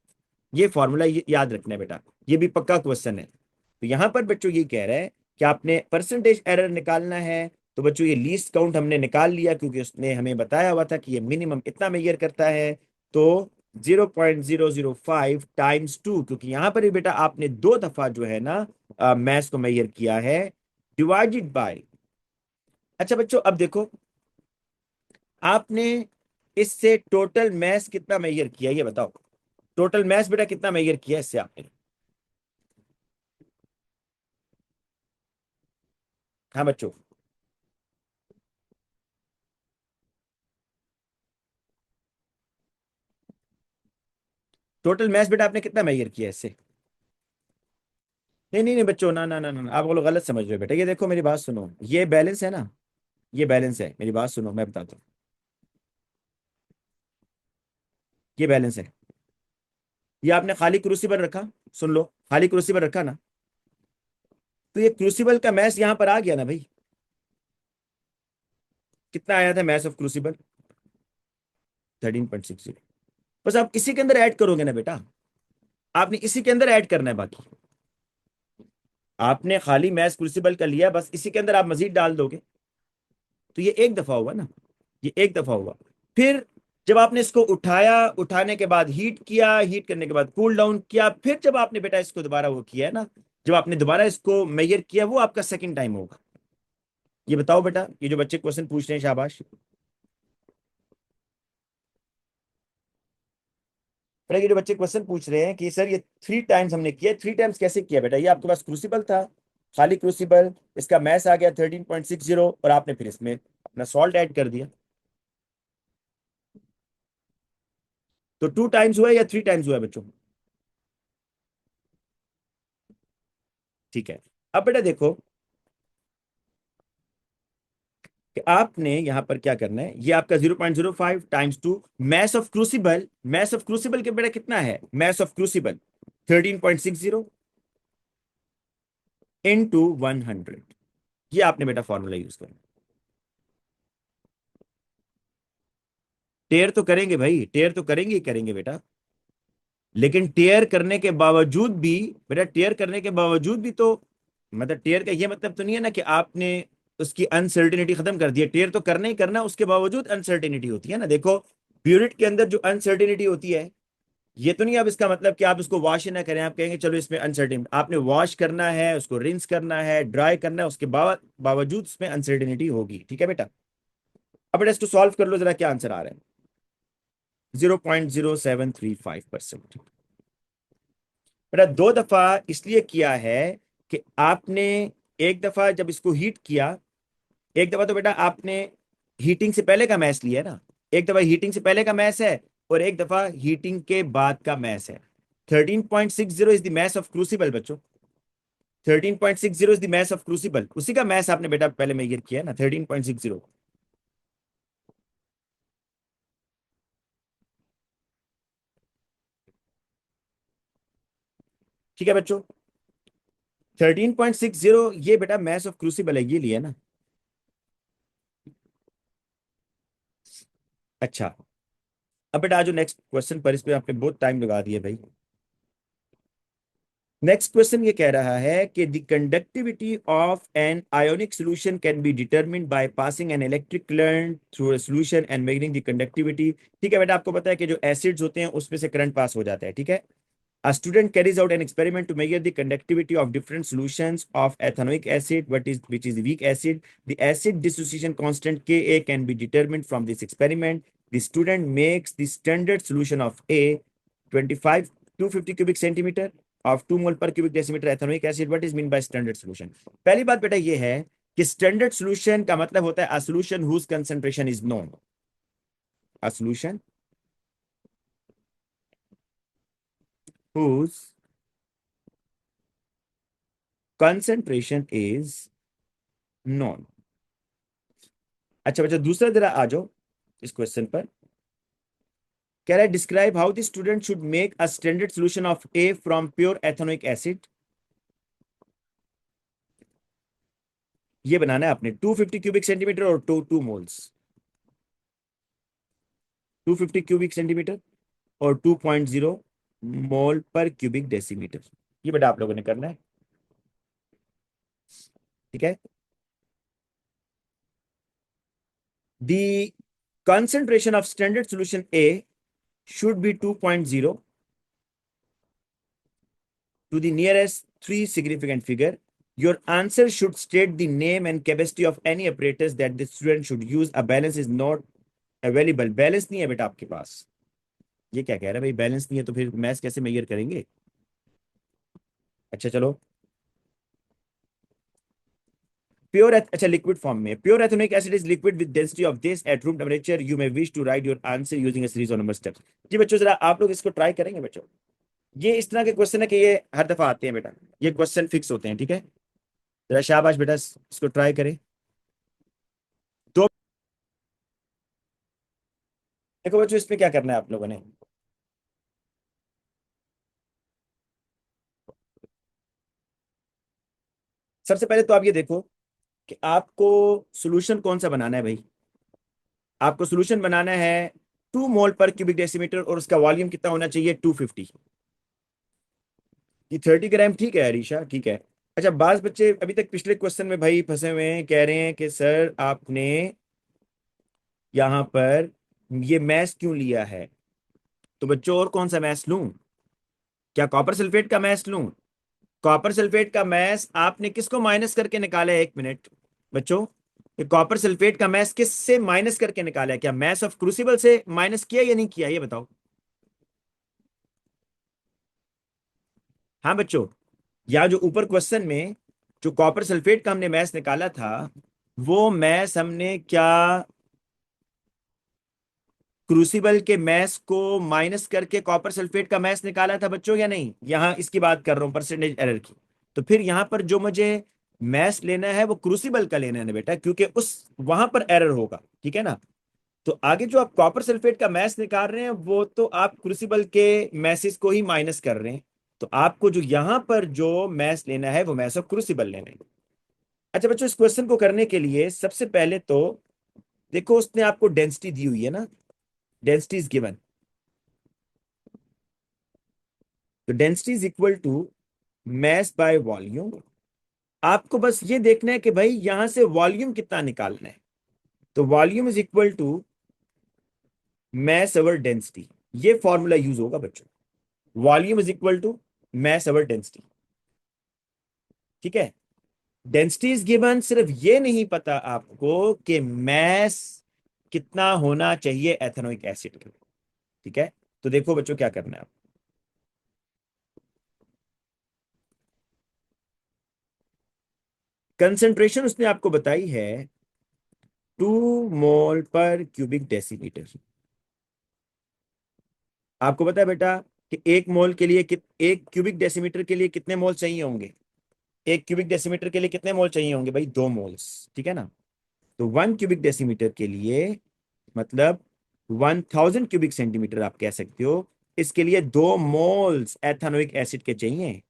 ये फॉर्मूला याद रखना है बेटा, ये भी पक्का क्वेश्चन है। तो यहां पर बच्चों ये कह रहा है कि आपने परसेंटेज एरर निकालना है। तो बच्चों ये लीस्ट काउंट हमने निकाल लिया, क्योंकि उसने हमें बताया हुआ था कि ये मिनिमम इतना मेजर करता है। तो 0.005 टाइम्स 2, क्योंकि यहां पर भी बेटा आपने दो दफा जो है ना मैथ्स को मेजर किया है, डिवाइडेड बाय। अच्छा बच्चों अब देखो, आपने इससे टोटल मैथ्स कितना मेजर किया ये बताओ। टोटल मैथ्स बेटा कितना मेजर किया इससे आपने? हाँ बच्चों, टोटल मैथ्स बेटा आपने कितना मेजर किया इससे? नहीं नहीं नहीं बच्चों, ना ना ना ना, आप लोग गलत समझ रहे हो बेटा। ये देखो मेरी बात सुनो, ये बैलेंस है ना, ये बैलेंस है, मेरी बात सुनो मैं बताता हूँ। ये बैलेंस है, ये आपने खाली क्रूसिबल रखा, सुन लो, खाली क्रूसिबल रखा ना, तो ये क्रूसिबल का मैथ्स यहाँ पर आ गया ना भाई। कितना आया था मैथ्स ऑफ क्रूसिबल? 13.60। बस आप इसी के अंदर ऐड करोगे ना बेटा, आपने इसी के अंदर ऐड करना है बाकी। आपने खाली मैथ्स क्रूसिबल का लिया, बस इसी के अंदर आप मजीद डाल दोगे। तो ये एक दफा हुआ ना, ये एक दफा हुआ। फिर जब आपने इसको उठाया, उठाने के बाद हीट किया, हीट करने के बाद कूल डाउन किया, फिर जब आपने बेटा इसको दोबारा वो किया है ना, जब आपने दोबारा इसको मेजर किया, वो आपका सेकंड टाइम होगा। ये बताओ बेटा, ये जो बच्चे क्वेश्चन पूछ रहे हैं, शाबाश बेटा। ये जो बच्चे क्वेश्चन पूछ रहे हैं कि सर ये 3 टाइम्स हमने किया, 3 टाइम्स कैसे किया बेटा? ये आपके पास क्रूसिबल था, खाली क्रूसिबल, इसका मैस आ गया 13.60, और आपने फिर इसमें अपना सॉल्ट ऐड कर दिया। तो 2 टाइम्स हुआ या 3 टाइम्स हुआ बच्चों? ठीक है। अब बेटा देखो कि आपने यहां पर क्या करना है, ये आपका 0.05 times 2, mess of crucible, mess of crucible के बेटा कितना है, मैस ऑफ क्रूसिबल 13.60 इनटू 100। ये आपने बेटा फॉर्मूला यूज करना। टेयर तो करेंगे भाई, टेयर तो करेंगे ही करेंगे बेटा, लेकिन टेयर करने के बावजूद भी, बेटा टेयर करने के बावजूद भी तो, मतलब टेयर का ये मतलब तो नहीं है ना कि आपने उसकी अनसर्टिनिटी खत्म कर दी है। टेयर तो करना ही करना, उसके बावजूद अनसर्टिनिटी होती है ना। देखो ब्यूरिट के अंदर जो अनसर्टिनिटी होती है, ये तो नहीं अब इसका मतलब कि आप इसको वॉश ही ना करें, आप कहेंगे चलो इसमें अनसर्टिन, आपने वॉश करना है, उसको रिंस करना है, ड्राई करना है, उसके बावजूद उसमें अनसर्टिनिटी होगी। ठीक है बेटा, अब बेटा इसको सॉल्व कर लो जरा, क्या आंसर आ रहा है? 0.0735%। बेटा दो दफा इसलिए किया है कि आपने एक दफा जब इसको हीट किया, एक दफा तो बेटा आपने हीटिंग से पहले का मैस लिया है ना, एक दफा हीटिंग से पहले का मैस है, और एक दफा हीटिंग के बाद का मैस है। 13.60 is the mass of crucible बच्चों, 13.60 is the mass of crucible, उसी का मैस आपने बेटा पहले मेजर किया है ना, 13.60। ठीक है बच्चों, 13.60 ये बेटा मैस ऑफ क्रूसिबल है, ये लिया ना। अच्छा, अब बेटा आज नेक्स्ट क्वेश्चन पर, इस पे आपने बहुत टाइम लगा दिया भाई। नेक्स्ट क्वेश्चन ये कह रहा है कि the conductivity of an ionic solution can be determined by passing an electric current through a solution and measuring the conductivity. ठीक है बेटा, आपको पता है कि जो एसिड्स होते हैं उसमें से करंट पास हो जाता है। ठीक है, a student carries out an experiment to measure the conductivity of different solutions of ethanoic acid, which is weak acid. The acid dissociation constant Ka can be determined from this experiment. The student makes the standard solution of A 25 250 cubic centimeter of 2 mole per cubic decimeter ethanoic acid. What is mean by standard solution? पहली बात बेटा ये है कि standard solution का मतलब होता है a solution whose concentration is known, a solution whose concentration is known। अच्छा बच्चा दूसरा जरा आ जाओ इस क्वेश्चन पर। कह रहा है describe how the student should make a standard solution of A from pure ethanoic acid. ये बनाना है आपने 250 क्यूबिक सेंटीमीटर और 2 मोल्स, 250 क्यूबिक सेंटीमीटर और 2.0 मोल पर क्यूबिक डेसीमीटर। ये बेटा आप लोगों ने करना है, ठीक है। The concentration of standard solution A should be 2.0 to the nearest three significant figure. Your answer should state the name and capacity of any apparatus that the student should use. A balance is not available. Balance नहीं है बेटा आपके पास। ये क्या कह रहा है भाई, बैलेंस नहीं है तो फिर मैथ्स कैसे मेजर करेंगे। अच्छा चलो, अच्छा लिक्विड फॉर्म में, pure ethanoic acid is liquid with density of this at room temperature, you may wish to write your answer using a series of number steps. जी बच्चों जरा आप लोग इसको ट्राई करेंगे बच्चों, ये इस तरह के क्वेश्चन है कि ये हर दफा आते हैं बेटा, ये क्वेश्चन फिक्स होते हैं, ठीक है। जरा शाबाश बेटा, इसको ट्राई करें। तो देखो बच्चों इसमें क्या करना है आप लोगों ने, सबसे पहले तो आप ये देखो कि आपको सोल्यूशन कौन सा बनाना है भाई। आपको सोल्यूशन बनाना है 2 मोल पर क्यूबिक डेसीमीटर और उसका वॉल्यूम कितना होना चाहिए, 250। ये 30 ग्राम ठीक है हरीशा, ठीक है। अच्छा बास बच्चे अभी तक पिछले क्वेश्चन में भाई फंसे हुए हैं, कह रहे हैं कि सर आपने यहाँ पर ये मैथ्स क्यों लिया है। तो बच्चों और कौन सा मैथ्स लूं, क्या कॉपर सल्फेट का मैथ्स लूं। कॉपर सल्फेट का मैथ्स आपने किसको माइनस करके निकाला है, 1 मिनट बच्चों, ये कॉपर सल्फेट का मैथ्स किस से माइनस करके निकाला है, क्या मैथ्स ऑफ क्रूसिबल से माइनस किया या नहीं किया, ये बताओ। हाँ बच्चों, या जो ऊपर क्वेश्चन में जो कॉपर सल्फेट का हमने मैथ्स निकाला था, वो मैथ्स हमने क्या क्रूसिबल के मैथ्स को माइनस करके कॉपर सल्फेट का मैथ्स निकाला था बच्चों या नहीं, यहां इसकी बात कर रहा हूं परसेंटेज एरर की। तो फिर यहां पर जो मुझे मैथ्स लेना है वो क्रूसिबल का लेना है ना बेटा, क्योंकि उस वहां पर एरर होगा, ठीक है ना। तो आगे जो आप कॉपर सल्फेट का मैथ्स निकाल रहे हैं वो तो आप क्रूसिबल के मैसेज को ही माइनस कर रहे हैं। तो आपको जो यहां पर जो मैथ्स लेना है वो मैथ्स ऑफ क्रूसिबल लेना है। अच्छा बच्चों इस क्वेश्चन को करने के लिए सबसे पहले तो देखो उसने आपको डेंसिटी दी हुई है ना, डेंसिटी इज गिवन। तो density is equal to mass by volume. आपको बस ये देखना है कि भाई यहां से वॉल्यूम कितना निकालना है। तो volume is equal to mass over density, ये फॉर्मूला यूज होगा बच्चों। Volume is equal to mass over density, ठीक है। डेंसिटी इज गिवन, सिर्फ ये नहीं पता आपको कि मास कितना होना चाहिए एथेनोइक एसिड का, ठीक है। तो देखो बच्चों क्या करना है आप, कंसेंट्रेशन उसने आपको बताई है 2 मोल पर क्यूबिक डेसीमीटर। आपको पता है बेटा कि एक मोल के लिए एक क्यूबिक डेसीमीटर के लिए कितने मोल चाहिए होंगे, एक क्यूबिक डेसीमीटर के लिए कितने मोल चाहिए होंगे भाई, 2 मोल्स, ठीक है ना। तो 1 क्यूबिक डेसीमीटर के लिए मतलब 1000 क्यूबिक सेंटीमीटर आप कह सकते हो, इसके लिए 2 मोल्स एथेनोइक एसिड के चाहिए।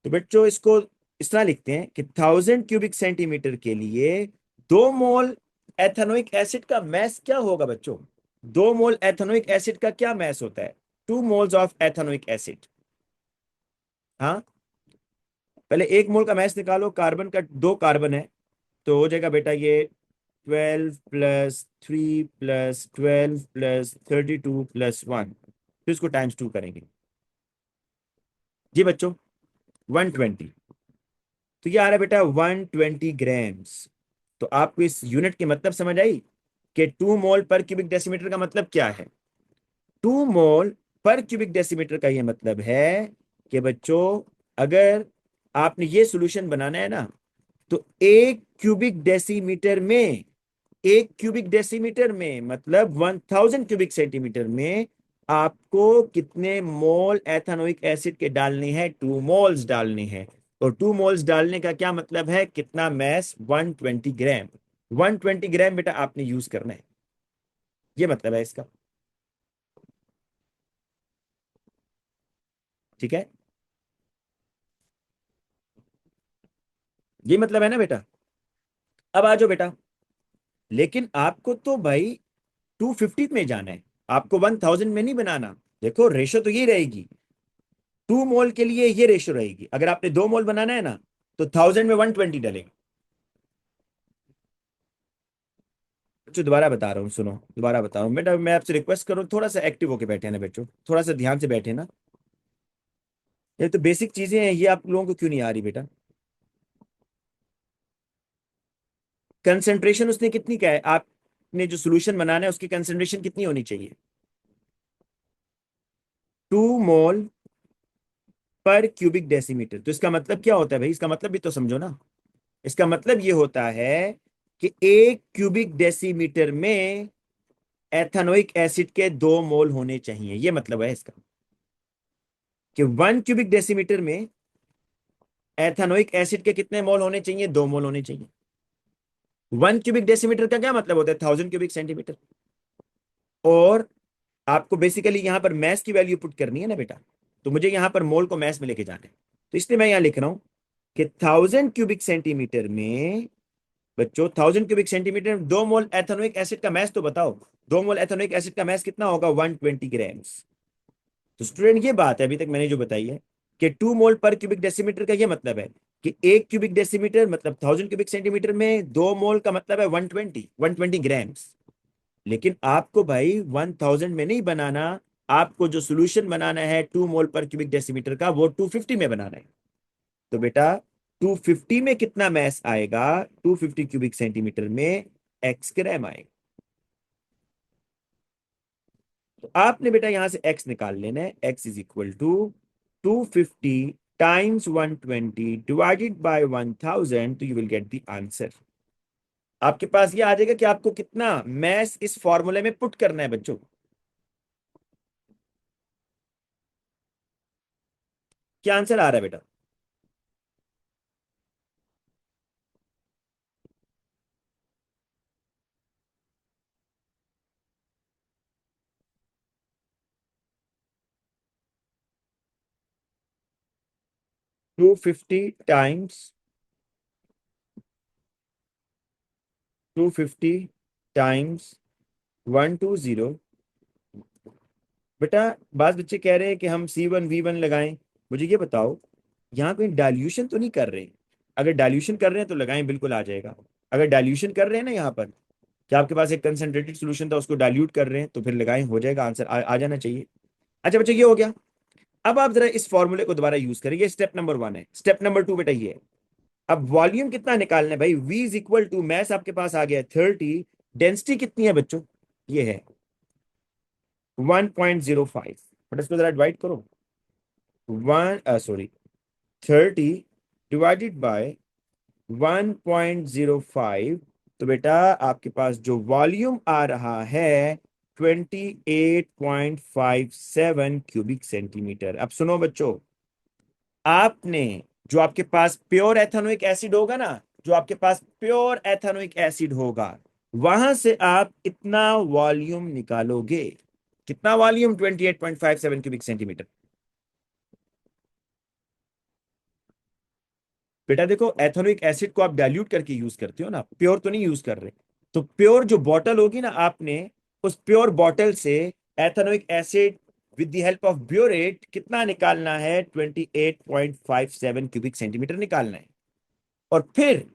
तो बच्चों इसको इस तरह लिखते हैं कि 1000 क्यूबिक सेंटीमीटर के लिए 2 मोल एथेनोइक एसिड का मैस क्या होगा बच्चों, 2 मोल एथेनोइक एसिड का क्या मैस होता है, 2 मोल्स ऑफ एथेनोइक एसिड। हाँ पहले 1 मोल का मैस निकालो, कार्बन का 2 कार्बन है, तो हो जाएगा बेटा ये 12 + 3 + 12 + 32 + 1, फिर इसको टाइम्स 2 करेंगे। जी बच्चों 120, तो ये आ रहा है बेटा 120 ग्राम्स। तो आपको इस यूनिट की मतलब समझ आई कि 2 मोल पर क्यूबिक डेसीमीटर का मतलब क्या है। 2 मोल पर क्यूबिक डेसीमीटर का ये मतलब है कि बच्चों अगर आपने ये सॉल्यूशन बनाना है ना, तो 1 क्यूबिक डेसीमीटर में, 1 क्यूबिक डेसीमीटर में मतलब 1000 क्यूबिक सेंटीमीटर में आपको कितने मोल एथेनोइक एसिड के डालने हैं, 2 मोल्स डालने हैं। और 2 मोल्स डालने का क्या मतलब है, कितना मैस, 120 ग्राम। 120 ग्राम बेटा आपने यूज करना है, ये मतलब है इसका, ठीक है। ये मतलब है ना बेटा। अब आ जाओ बेटा, लेकिन आपको तो भाई 250 में जाना है, आपको 1000 में नहीं बनाना। देखो रेशो तो ये रहेगी, 2 मोल के लिए ये रेशो रहेगी। अगर आपने 2 मोल बनाना है ना, तो 1000 में 120 डलेगा। बच्चों दोबारा बता रहा हूँ, सुनो, दोबारा बता रहा हूँ बेटा, मैं आपसे रिक्वेस्ट करूँ थोड़ा सा एक्टिव होके बैठे ना बच्चों, थोड़ा सा ध्यान से बैठे ना। ये तो बेसिक चीजें हैं, ये आप लोगों को क्यों नहीं आ रही बेटा? कंसंट्रेशन उसने कितनी का है, आपने जो सोल्यूशन बनाना है उसकी कंसंट्रेशन कितनी होनी चाहिए? 2 मोल पर क्यूबिक डेसीमीटर। तो इसका मतलब क्या होता है भाई? इसका मतलब भी तो समझो ना। इसका मतलब ये होता है कि 1 क्यूबिक डेसीमीटर में एथेनोइक एसिड के 2 मोल होने चाहिए, ये मतलब है इसका। कि 1 क्यूबिक डेसीमीटर में एथेनोइक एसिड के कितने मोल होने चाहिए? 2 मोल होने चाहिए। 1 क्यूबिक डेसीमीटर का क्या मतलब होता है? 1000 क्यूबिक सेंटीमीटर। और आपको बेसिकली यहां पर मैस की वैल्यू पुट करनी है ना बेटा, तो मुझे यहां पर मोल को मैस में लेके जाना है। तो इसलिए मैं यहां लिख रहा हूं कि 1000 क्यूबिक सेंटीमीटर में, बच्चों 1000 क्यूबिक सेंटीमीटर में 2 मोल एथेनोइक एसिड का मैस तो बताओ। 2 मोल एथेनोइक एसिड का मैस कितना होगा? 120 ग्राम्स। तो स्टूडेंट ये बात है अभी तक मैंने जो बताई है, कि 2 मोल पर क्यूबिक डेसीमीटर का ये मतलब है कि 1 क्यूबिक डेसीमीटर मतलब 1000 क्यूबिक सेंटीमीटर में 2 मोल का मतलब है 120 ग्राम्स। लेकिन आपको भाई 1000 में नहीं बनाना, आपको जो सोल्यूशन बनाना है 2 मोल पर क्यूबिक डेसीमीटर का, वो 250 में बनाना है। तो बेटा 250 में कितना मैस आएगा? 250 क्यूबिक सेंटीमीटर में एक्स ग्राम आएगा। तो आपने बेटा यहां से एक्स निकाल लेना है। X is equal to 250 times 120 divided by 1000, तो you will get the answer. आपके पास ये आ जाएगा कि आपको कितना मैस इस फॉर्मूले में पुट करना है बच्चों। क्या आंसर आ रहा है बेटा? 250 टाइम्स 250 टाइम्स 120। बेटा बास बच्चे कह रहे हैं कि हम C1 V1 लगाएं। मुझे ये बताओ, यहाँ कोई डाइल्यूशन तो नहीं कर रहे? अगर डाइल्यूशन कर रहे हैं तो लगाएं, बिल्कुल आ जाएगा। अगर डाइल्यूशन कर रहे हैं ना यहाँ पर, कि आपके पास एक कंसंट्रेटेड सॉल्यूशन था उसको डाइल्यूट कर रहे हैं, तो फिर लगाएं, हो जाएगा आंसर, आ जाना चाहिए। अच्छा बच्चे ये हो गया। अब आप जरा इस फॉर्मूले को दोबारा यूज करें, ये स्टेप नंबर 1 है। स्टेप नंबर 2 बेटा ये है, अब वॉल्यूम कितना निकालना है भाई? V is equal to, mass आपके पास आ गया 30, डेंसिटी कितनी है बच्चों? ये है 1.05। बट इसको जरा डिवाइड करो, 30 डिवाइडेड बाय 1.05। तो बेटा आपके पास जो वॉल्यूम आ रहा है 28.57 क्यूबिक सेंटीमीटर। अब सुनो बच्चों, आपने जो आपके पास प्योर एथेनोइक एसिड होगा ना, जो आपके पास प्योर एथेनोइक एसिड होगा, वहां से आप इतना वॉल्यूम निकालोगे। कितना वॉल्यूम? 28.57 cubic centimetre. बेटा देखो, एथेनोइक एसिड को आप डाइल्यूट करके यूज करते हो ना, प्योर तो नहीं यूज कर रहे। तो प्योर जो बॉटल होगी ना, आपने उस प्योर बॉटल से ethanoic acid with the help of burette कितना निकालना है? 28.57 क्यूबिक सेंटीमीटर निकालना है। और फिर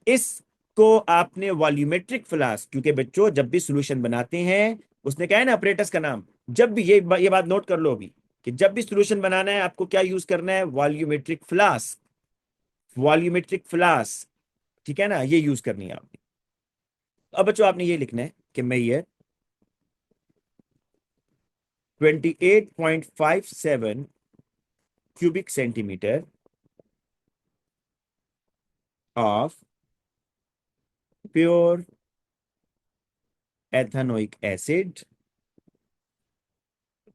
इसको आपने वॉल्यूमेट्रिक फ्लास्क, क्योंकि बच्चों जब भी सॉल्यूशन बनाते हैं, उसने कहा है ना अपरेटस का नाम, जब भी ये बात नोट कर लो अभी, कि जब भी सॉल्यूशन बनाना है आपको क्या यूज करना है? Volumetric flask. वॉल्यूमेट्रिक फ्लास्क, ठीक है ना, ये यूज करनी है आपने। अब बच्चों आपने ये लिखना है कि मैं ये 28.57 cubic centimetre of pure ethanoic acid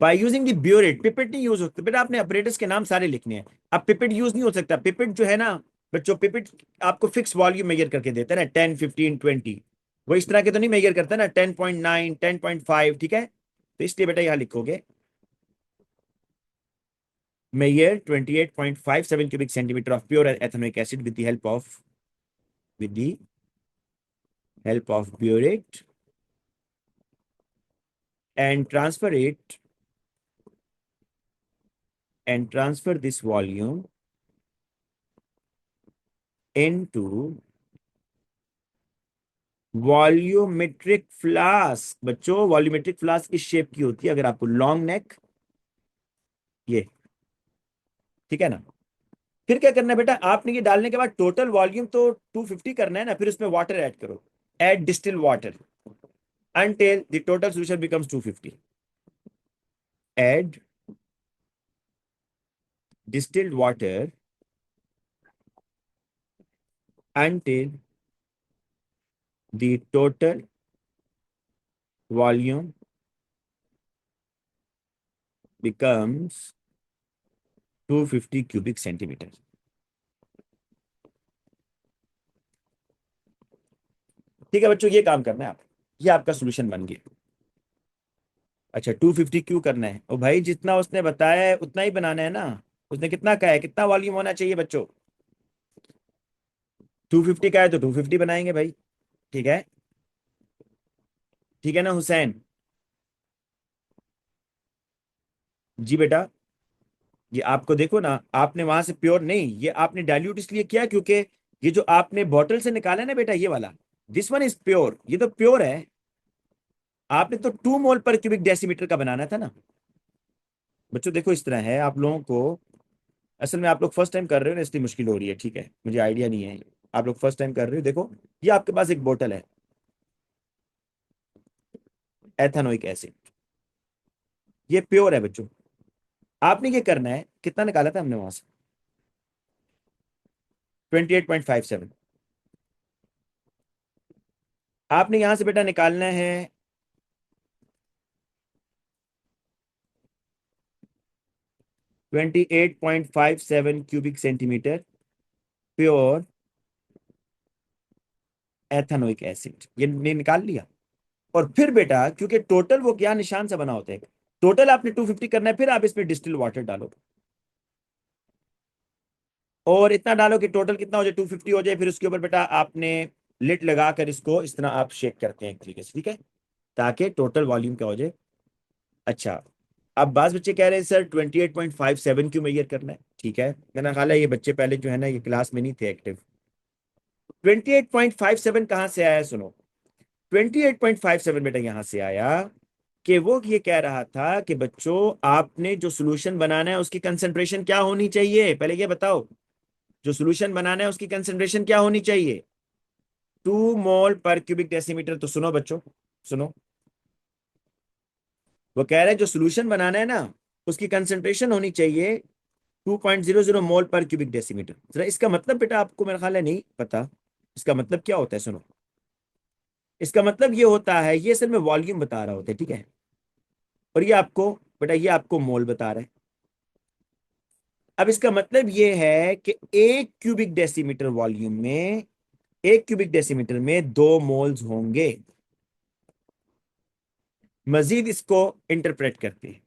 by using the burette. Pipette नहीं यूज हो सकता बेटा, आपने अपरेटस के नाम सारे लिखने हैं। अब पिपेट यूज नहीं हो सकता। पिपेट जो है ना बच्चों, पिपेट आपको फिक्स वॉल्यूम मेजर करके देता है ना, 10 15 20। वो इस तरह के तो नहीं मेजर करता ना, 10.9 10.5, ठीक है। तो इसलिए बेटा यहां लिखोगे measure 28.57 cubic centimeter of pure ethanoic acid with the help of with the help of burette and transfer this volume into volumetric flask. बच्चों वॉल्यूमेट्रिक फ्लास्क इस शेप की होती है, अगर आपको लॉन्ग नेक, ये ठीक है ना। फिर क्या करना है बेटा, आपने ये डालने के बाद टोटल वॉल्यूम तो 250 करना है ना, फिर उसमें वाटर ऐड करो, add distil water until the total solution becomes 250. Add distilled water until the total volume becomes 250 cubic centimeter. ठीक है बच्चों, ये काम करना है आप, ये आपका सोल्यूशन बन गया। अच्छा 250 क्यों करना है? ओ भाई जितना उसने बताया है उतना ही बनाना है ना। उसने कितना कहा है, कितना वॉल्यूम होना चाहिए बच्चों? 250 का है तो 250 बनाएंगे भाई। ठीक है, ठीक है ना हुसैन? जी बेटा, ये आपको देखो ना, आपने वहां से प्योर नहीं, ये आपने डाइल्यूट इसलिए किया क्योंकि ये जो आपने बॉटल से निकाला है ना बेटा, ये वाला, दिस वन इज प्योर, ये तो प्योर है। आपने तो 2 मोल पर क्यूबिक डेसीमीटर का बनाना था ना। बच्चों देखो इस तरह है, आप लोगों को असल में, आप लोग फर्स्ट टाइम कर रहे हो ना इसलिए मुश्किल हो रही है, ठीक है, मुझे आइडिया नहीं है। आप लोग फर्स्ट टाइम कर रहे हो। देखो ये आपके पास एक बोतल है, एथेनोइक एसिड, ये प्योर है बच्चों। आपने ये करना है, कितना निकाला था हमने वहां से? 28.57। आपने यहां से बेटा निकालना है 28.57 cubic centimetre pure ethanoic acid, ये निकाल लिया। और फिर बेटा क्योंकि टोटल वो क्या निशान से बना होता है, टोटल आपने 250 करना है, फिर आप इसमें डिस्टिल वाटर डालो और इतना डालो कि टोटल कितना हो जाए, 250 हो जाए। फिर उसके ऊपर बेटा आपने लिड लगाकर इसको इस तरह आप शेक करते हैं एक तरीके से, ठीक है, ताकि टोटल वॉल्यूम क्या हो जाए। अच्छा, अब बात बच्चे कह रहे हैं सर 28.57 क्यों मेजर करना है? ठीक है, मैंने ख्याल है ये बच्चे पहले जो है ना ये क्लास में नहीं थे एक्टिव। 28.57 कहां से आया सुनो। 28.57 बेटा यहां से आया कि वो ये कह रहा था कि बच्चों आपने जो सोल्यूशन बनाना है उसकी कंसंट्रेशन क्या होनी चाहिए, पहले ये बताओ। जो सोल्यूशन बनाना है उसकी कंसंट्रेशन क्या होनी चाहिए? 2 मोल पर क्यूबिक डेसीमीटर। तो सुनो बच्चों, सुनो, वो कह रहे हैं जो सोल्यूशन बनाना है ना उसकी कंसंट्रेशन होनी चाहिए 2.00 मोल पर क्यूबिक डेसीमीटर। जरा इसका मतलब बेटा आपको मेरा ख्याल है नहीं पता, इसका मतलब क्या होता है सुनो। इसका मतलब ये होता है, ये असल में वॉल्यूम बता रहा होता है, ठीक है, और ये आपको बेटा ये आपको मोल बता रहा है। अब इसका मतलब ये है कि 1 क्यूबिक डेसीमीटर में 2 मोल्स होंगे। मजीद इसको इंटरप्रेट करते हैं,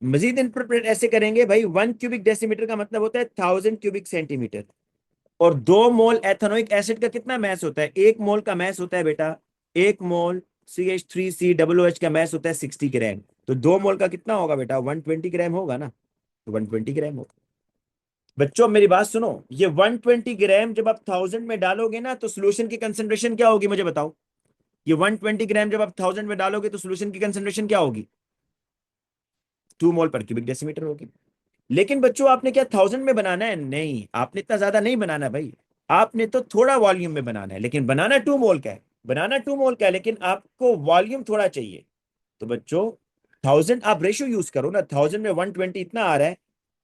मजीद इंटरप्रेट ऐसे करेंगे भाई, 1 क्यूबिक डेसीमीटर का मतलब होता है 1000 क्यूबिक सेंटीमीटर। और 2 मोल एथेनोइक एसिड का कितना मैस होता है? 1 मोल का मैस होता है बेटा, 1 मोल CH3COOH का मैस होता है 60 ग्राम। तो 2 मोल का कितना होगा बेटा? 120 ग्राम होगा ना, तो 120 ग्राम होगा। बच्चों मेरी बात सुनो, ये 120 ग्राम जब आप 1000 में डालोगे ना तो सोल्यूशन की कंसेंट्रेशन क्या होगी मुझे बताओ। ये 120 ग्राम जब आप 1000 में डालोगे तो सोल्यूशन की कंसेंट्रेशन क्या होगी? 2 मोल पर क्यूबिक डेसीमीटर होगी। लेकिन बच्चों आपने क्या 1000 में बनाना है? नहीं, आपने इतना ज्यादा नहीं बनाना भाई, आपने तो थोड़ा वॉल्यूम में बनाना है, लेकिन बनाना 2 मोल का है, बनाना 2 मोल का है, लेकिन आपको वॉल्यूम थोड़ा चाहिए। तो बच्चों 1000 आप रेशियो यूज करो ना, 1000 में 120 इतना आ रहा है,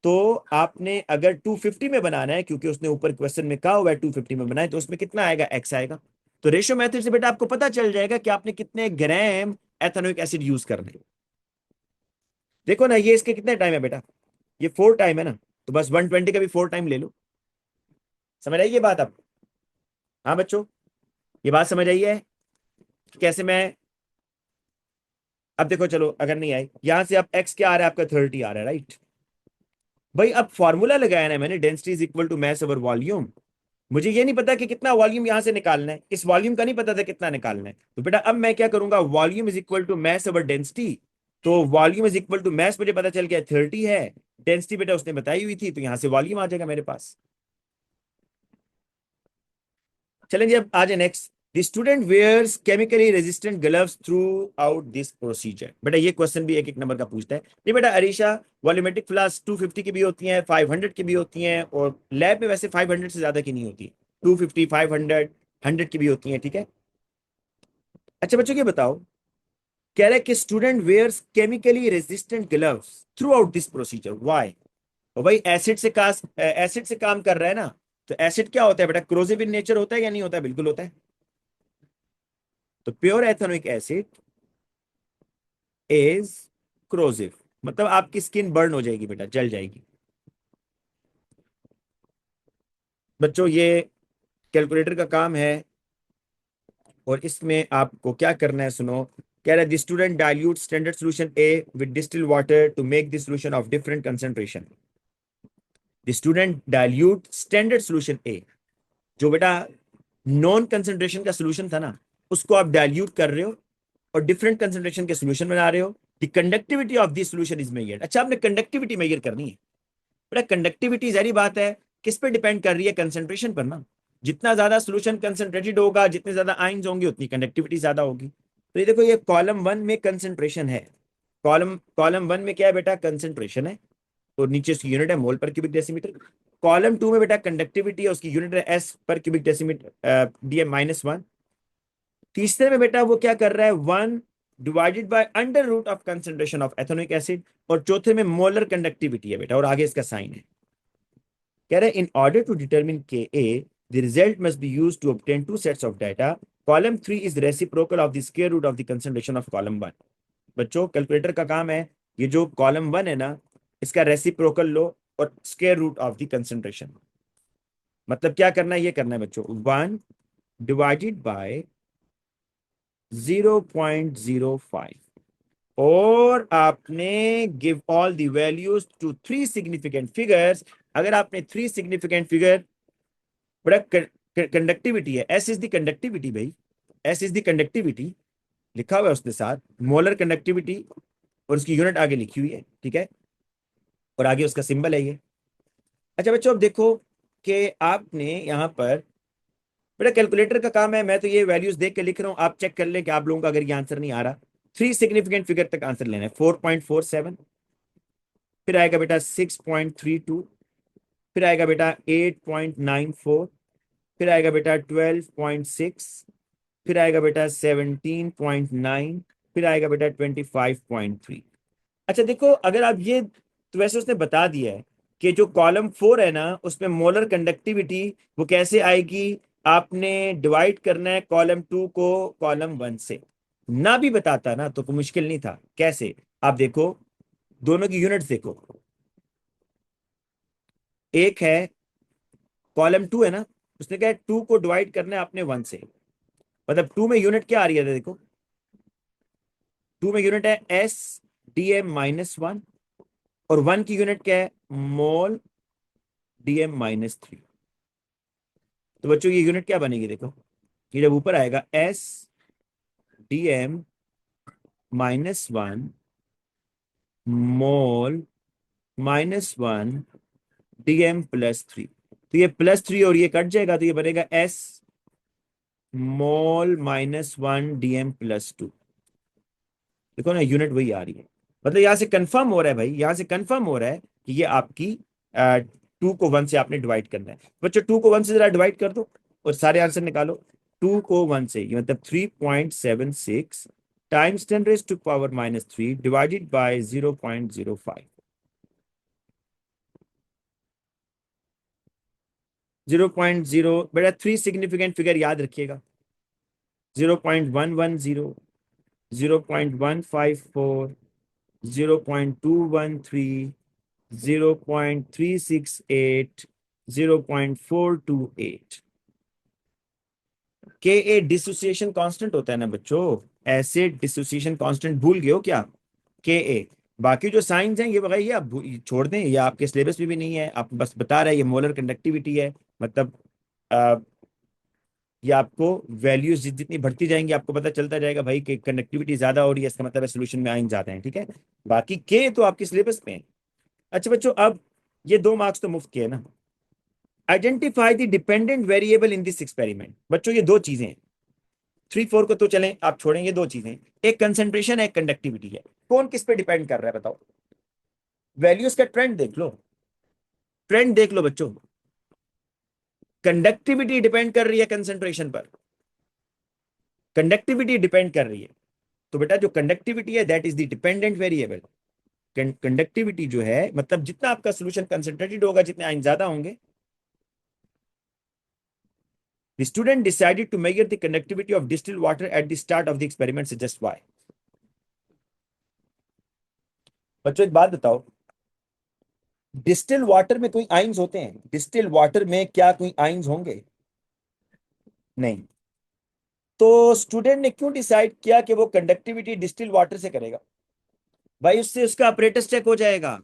तो आपने अगर 250 में बनाना है, क्योंकि उसने ऊपर क्वेश्चन में कहा हुआ है 250 में बनाए, तो उसमें कितना आएगा? एक्स आएगा। तो रेशियो मेथड से बेटा आपको पता चल जाएगा कि आपने कितने ग्राम एथेनोइक एसिड यूज करना है। देखो ना ये इसके कितने टाइम है बेटा, ये 4 टाइम है ना, तो बस 120 का भी 4 टाइम ले लो। समझ आई ये बात अब? हाँ बच्चों, ये बात समझ आई है कि कैसे मैं, अब देखो चलो अगर नहीं आई, यहां से अब एक्स क्या आ रहा है आपका? 30 आ रहा है, राइट भाई। अब फॉर्मूला लगाया ना मैंने, density is equal to mass over volume. मुझे ये नहीं पता कि कितना वॉल्यूम यहां से निकालना है, इस वॉल्यूम का नहीं पता था कितना निकालना है, तो बेटा अब मैं क्या करूंगा, volume is equal to mass over density. तो volume is equal to mass मुझे पता चल गया 30 है, डेंसिटी बेटा उसने बताई हुई थी, तो यहां से वॉल्यूम आ जाएगा मेरे पास। चलें जी, अब आ जाए next. The student wears chemically resistant gloves throughout this procedure. बेटा ये क्वेश्चन भी एक एक नंबर का पूछता है। नहीं बेटा अरीशा, वॉल्यूमेट्रिक फ्लास्क 250 की भी होती हैं, 500 की भी होती हैं, और लैब में वैसे 500 से ज्यादा की नहीं होती, 250, 500, 100 की भी होती हैं, ठीक है। अच्छा बच्चों ये बताओ, कह रहा है कि student wears chemically resistant gloves throughout this procedure, why. और भाई एसिड से काम कर रहा है ना, तो एसिड क्या होता है बेटा, क्रोजिव इन नेचर होता है या नहीं होता है, बिल्कुल होता है। तो pure ethanoic acid is corrosive, मतलब आपकी स्किन बर्न हो जाएगी बेटा, जल जाएगी। बच्चों ये कैलकुलेटर का काम है, और इसमें आपको क्या करना है सुनो। कह रहा है student dilute standard solution A with distilled water to make this solution of different concentration. The student dilute standard solution A, जो बेटा नॉन कंसंट्रेशन का सॉल्यूशन था ना, उसको आप डाइल्यूट कर रहे हो और डिफरेंट कंसंट्रेशन के सॉल्यूशन बना रहे हो। The conductivity of this solution is measured. अच्छा आपने कंडक्टिविटी मेजर करनी है बेटा। कंडक्टिविटी जहरी बात है, किस पे डिपेंड कर रही है, कंसंट्रेशन पर ना। जितना ज्यादा सोल्यूशन कंसंट्रेटेड होगा, जितने ज्यादा आयंस होंगे, उतनी कंडक्टिविटी ज्यादा होगी। तो ये देखो, ये कॉलम वन में कंसंट्रेशन है, कॉलम कॉलम वन में क्या है बेटा, कंसंट्रेशन है, तो नीचे उसकी यूनिट है मोल पर क्यूबिक डेसीमीटर। कॉलम टू में बेटा कंडक्टिविटी है, उसकी यूनिट है एस पर क्यूबिक डेसीमीटर, DM-1। तीसरे में बेटा वो क्या कर रहा है, 1 divided by under root of concentration of ethanoic acid. और चौथे में मोलर कंडक्टिविटी है बेटा, और आगे इसका साइन है। कह रहे हैं in order to determine K A the result must be used to obtain two sets of data. Column 3 is reciprocal of the square root of the concentration of column 1। बच्चों कैलकुलेटर का काम है, ये जो कॉलम 1 है ना, इसका reciprocal लो और square root of the concentration. मतलब क्या करना है, ये करना है बच्चों, 1 डिवाइडेड बाय 0.05, और आपने give all the values to three significant figures. अगर आपने थ्री सिग्निफिकेंट फिगर, बड़ा कंडक्टिविटी है, एस इज द कंडक्टिविटी भाई, एस इज द कंडक्टिविटी लिखा हुआ है उसके साथ, मोलर कंडक्टिविटी, और उसकी यूनिट आगे लिखी हुई है, ठीक है, और आगे उसका सिंबल है ये। अच्छा बच्चों अब देखो कि आपने यहाँ पर, बेटा कैलकुलेटर का काम है, मैं तो ये वैल्यूज देख के लिख रहा हूँ, आप चेक कर लें कि आप लोगों का अगर ये आंसर नहीं आ रहा। थ्री सिग्निफिकेंट फिगर तक आंसर लेना है, 4.47, फिर आएगा बेटा 6.32, फिर आएगा बेटा 8.94, फिर आएगा बेटा 12.6, फिर आएगा बेटा 17.9, फिर आएगा बेटा 25.3। अच्छा देखो, अगर आप ये, तो वैसे उसने बता दिया है कि जो कॉलम 4 है ना, उसमें मोलर कंडक्टिविटी वो कैसे आएगी, आपने डिवाइड करना है कॉलम 2 को कॉलम 1 से। ना भी बताता ना तो कोई मुश्किल नहीं था, कैसे, आप देखो दोनों की यूनिट्स देखो। एक है कॉलम 2 है ना, उसने कहा 2 को डिवाइड करना है आपने 1 से, मतलब 2 में यूनिट क्या आ रही है देखो, 2 में यूनिट है SDM-1, और 1 की यूनिट क्या है, मोल DM-3। तो बच्चों ये यूनिट क्या बनेगी देखो, ये जब ऊपर आएगा SDM-1 मोल -1 DM+3, तो ये +3 और ये कट जाएगा, तो ये बनेगा S मोल -1 DM+2। देखो ना यूनिट वही आ रही है, मतलब यहां से कंफर्म हो रहा है भाई, यहां से कंफर्म हो रहा है कि ये आपकी 2 को 1 से आपने डिवाइड करना है। बच्चों 2 को 1 से जरा डिवाइड कर दो और सारे आंसर निकालो। 2 को 1 से, ये मतलब 3.76 टाइम्स 10⁻³ डिवाइडेड बाय 0.05। 0.0 बेटा, थ्री सिग्निफिकेंट फिगर याद रखिएगा, 0.110, 0.154, 0.213, 0.368, 0.428। के ए डिसोसिएशन कांस्टेंट होता है ना बच्चों, एसिड डिसोसिएशन कांस्टेंट भूल गए हो क्या, के ए। बाकी जो साइंस हैं ये वगैरह ये आप छोड़ दें, ये आपके सिलेबस में भी नहीं है, आप बस बता रहे हैं ये मोलर कंडक्टिविटी है, मतलब ये आपको वैल्यूज जितनी बढ़ती जाएंगी आपको पता चलता जाएगा भाई कि कनेक्टिविटी ज्यादा हो रही है, इसका मतलब है सोल्यूशन में आइन ज्यादा है। ठीक है, बाकी के तो आपके सिलेबस में है। अच्छा बच्चों, अब ये 2 मार्क्स तो मुफ्त के है ना। Identify the dependent variable in this experiment. बच्चों ये 2 चीजें हैं, 3 4 को तो चलें आप छोड़ेंगे, 2 चीजें, एक कंसेंट्रेशन है एक कंडक्टिविटी है। कौन किस पे डिपेंड कर रहा है बताओ? वैल्यूज का ट्रेंड देख लो, ट्रेंड देख लो बच्चों। कंडक्टिविटी डिपेंड कर रही है कंसेंट्रेशन पर, कंडक्टिविटी डिपेंड कर रही है। तो बेटा जो कंडक्टिविटी है that is the dependent variable. Conductivity जो है मतलब जितना आपका सोल्यूशन कंसेंट्रेटेड होगा, जितने आयन ज्यादा होंगे। The student decided to measure the conductivity of distilled water at the start of the experiment. Suggest why. बच्चों एक बात बताओ, डिस्टिल वाटर में कोई आइंस होते हैं? डिस्टिल वाटर में क्या कोई आइंस होंगे? नहीं। तो स्टूडेंट ने क्यों डिसाइड किया कि वो कंडक्टिविटी डिस्टिल वाटर से करेगा? भाई उससे उसका अपरेटस चेक हो जाएगा,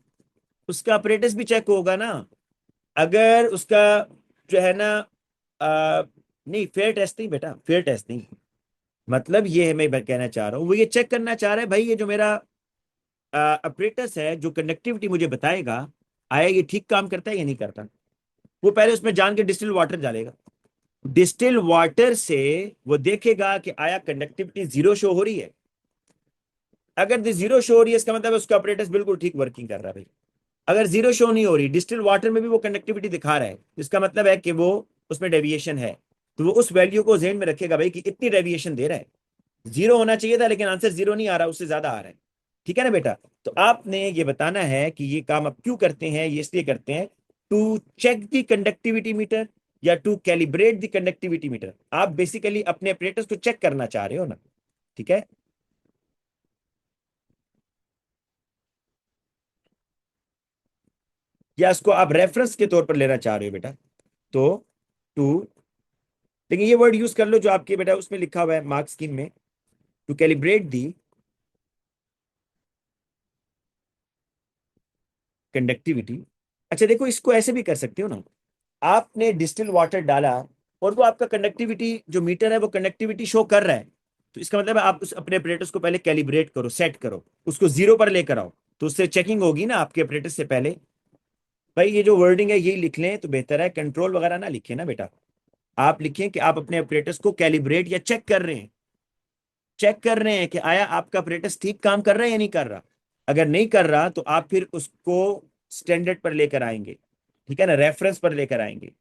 उसका अपरेटस भी चेक होगा ना। अगर उसका जो है ना नहीं, फेयर टेस्ट नहीं बेटा, फेयर टेस्ट नहीं। मतलब ये है, मैं कहना चाह रहा हूँ वो ये चेक करना चाह रहा है भाई, ये जो मेरा अपरेटस है जो कंडक्टिविटी मुझे बताएगा, आया ये ठीक काम करता है या नहीं करता। वो पहले उसमें जान के डिस्टिल वाटर डालेगा, डिस्टिल वाटर से वो देखेगा कि आया कंडक्टिविटी 0 शो हो रही है। अगर 0 शो हो रही है इसका मतलब है उसका अपरेटस बिल्कुल ठीक वर्किंग कर रहा है भाई। अगर 0 शो नहीं हो रही, डिस्टिल वाटर में भी वो कंडक्टिविटी दिखा रहा है, इसका मतलब है कि वो उसमें डेविएशन है। तो वो उस वैल्यू को ज़हन में रखेगा भाई कि इतनी डेविएशन दे रहा है। 0 होना चाहिए था लेकिन आंसर 0 नहीं आ रहा, उससे ज्यादा आ रहा है। ठीक है ना बेटा? तो आपने ये बताना है कि ये काम आप क्यों करते हैं। ये इसलिए करते हैं to check the conductivity meter या to calibrate the conductivity meter. आप बेसिकली अपने ऑपरेटर्स को चेक करना चाह रहे हो ना। ठीक है, या इसको आप रेफरेंस के तौर पर लेना चाह रहे हो बेटा? तो टू, लेकिन ये वर्ड यूज कर लो जो आपके बेटा उसमें लिखा हुआ है मार्क्स स्कीम में, टू कैलिब्रेट दी कंडक्टिविटी। अच्छा देखो, इसको ऐसे भी कर सकते हो ना, आपने डिस्टिल वाटर डाला और वो आपका कंडक्टिविटी जो मीटर है वो कंडक्टिविटी शो कर रहा है। तो इसका मतलब है आप उस अपने ऑपरेटर्स को पहले कैलिब्रेट करो, सेट करो, उसको 0 पर लेकर आओ, तो उससे चेकिंग होगी ना आपके ऑपरेटर से पहले। भाई ये जो वर्डिंग है यही लिख लें तो बेहतर है, कंट्रोल वगैरह ना लिखे ना बेटा। आप लिखें कि आप अपने ऑपरेटर्स को कैलिब्रेट या चेक कर रहे हैं, चेक कर रहे हैं कि आया आपका ऑपरेटर्स ठीक काम कर रहा है या नहीं कर रहा। अगर नहीं कर रहा तो आप फिर उसको स्टैंडर्ड पर लेकर आएंगे, ठीक है ना, रेफरेंस पर लेकर आएंगे।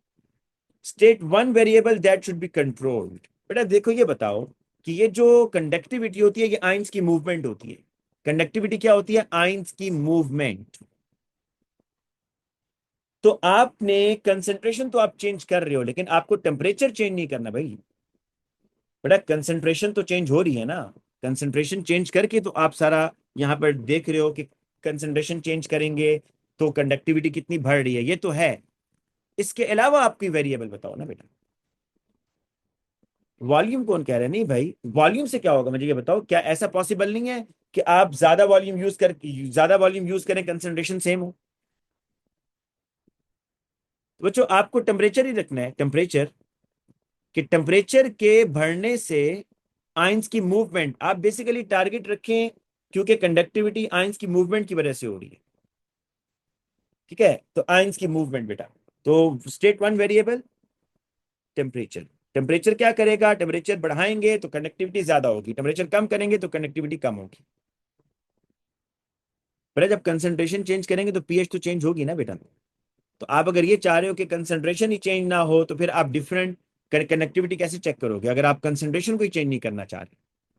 State one variable that should be controlled. बेटा देखो ये बताओ कि ये जो कंडक्टिविटी होती है ये आइंस की मूवमेंट होती है। कंडक्टिविटी क्या होती है? आइंस की मूवमेंट। तो आपने कंसेंट्रेशन तो आप चेंज कर रहे हो लेकिन आपको टेम्परेचर चेंज नहीं करना भाई। बेटा कंसेंट्रेशन तो चेंज हो रही है ना, कंसेंट्रेशन चेंज करके तो आप सारा यहां पर देख रहे हो कि कंसेंट्रेशन चेंज करेंगे तो कंडक्टिविटी कितनी बढ़ रही है, ये तो है। इसके अलावा आपकी वेरिएबल बताओ ना बेटा। वॉल्यूम कौन कह रहा है? नहीं भाई, वॉल्यूम से क्या होगा मुझे ये बताओ, क्या ऐसा पॉसिबल नहीं है कि आप ज्यादा वॉल्यूम यूज करें कंसंट्रेशन सेम हो? तो बच्चों आपको टेम्परेचर ही रखना है, टेम्परेचर, कि टेम्परेचर के बढ़ने से आयंस की मूवमेंट आप बेसिकली टारगेट रखें, क्योंकि कंडक्टिविटी आयंस की मूवमेंट की वजह से हो रही है। ठीक है, तो आयंस की मूवमेंट बेटा। तो state one variable temperature. Temperature क्या करेगा? टेम्परेचर बढ़ाएंगे तो कंडक्टिविटी ज्यादा होगी, टेम्परेचर कम करेंगे तो कंडक्टिविटी कम होगी। पर जब कंसंट्रेशन चेंज करेंगे तो पीएच तो चेंज होगी ना बेटा। तो आप अगर ये चाह रहे हो कि कंसंट्रेशन ही चेंज ना हो तो फिर आप डिफरेंट कनेक्टिविटी कैसे चेक करोगे अगर आप कंसंट्रेशन को ही चेंज नहीं करना चाह रहे?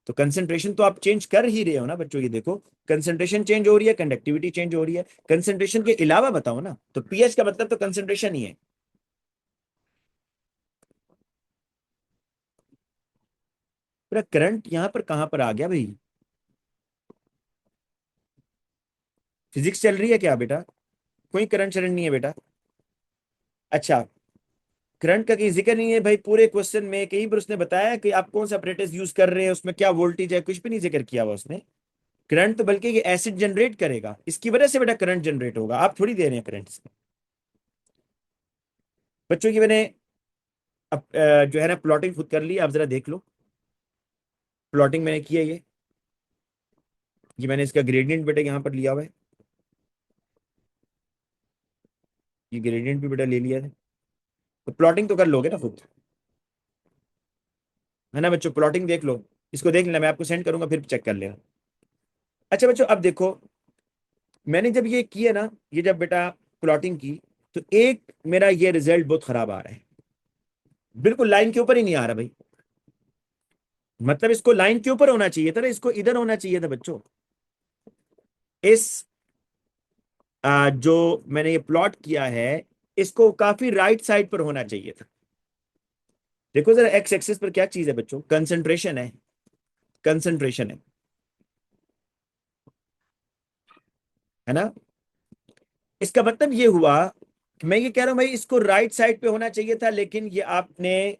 तो कंसंट्रेशन तो आप चेंज कर ही रहे हो ना बच्चों, ये देखो कंसंट्रेशन चेंज हो रही है, कंडक्टिविटी चेंज हो रही है। कंसंट्रेशन के अलावा बताओ ना, तो पीएच का मतलब तो कंसंट्रेशन ही है। पूरा करंट यहां पर कहां पर आ गया भाई? फिजिक्स चल रही है क्या बेटा? कोई करंट शरण नहीं है बेटा। अच्छा, करंट का कहीं जिक्र नहीं है भाई पूरे क्वेश्चन में, कहीं पर उसने बताया कि आप कौन सा apparatus यूज कर रहे हैं, उसमें क्या वोल्टेज है, कुछ भी नहीं जिक्र किया हुआ उसने। करंट तो बल्कि ये एसिड जनरेट करेगा, इसकी वजह से बेटा करंट जनरेट होगा, आप थोड़ी दे रहे हैं करंट से। बच्चों की मैंने अब जो है ना प्लॉटिंग खुद कर ली, आप जरा देख लो। प्लॉटिंग मैंने किया ये मैंने इसका ग्रेडियंट बेटा यहाँ पर लिया हुआ है। ये ग्रेडियंट भी बेटा ले लिया है। तो प्लॉटिंग तो कर लोगे ना खुद, है ना बच्चों? प्लॉटिंग देख लो, इसको देख लेना, मैं आपको सेंड करूंगा, फिर चेक कर लेना। अच्छा बच्चों, अब देखो, मैंने जब ये किया ना, ये जब बेटा प्लॉटिंग की, तो एक मेरा ये रिजल्ट बहुत खराब आ रहा है, बिल्कुल लाइन के ऊपर ही नहीं आ रहा भाई। मतलब इसको लाइन के ऊपर होना चाहिए था ना, इसको इधर होना चाहिए था बच्चों। इस जो मैंने ये प्लॉट किया है, इसको काफी राइट साइड पर होना चाहिए था। देखो जरा, एक्स एक्सिस पर क्या चीज है बच्चों? कंसंट्रेशन है, कंसंट्रेशन है ना? इसका मतलब ये हुआ कि मैं ये कह रहा हूं भाई, इसको राइट साइड पे होना चाहिए था, लेकिन ये आपने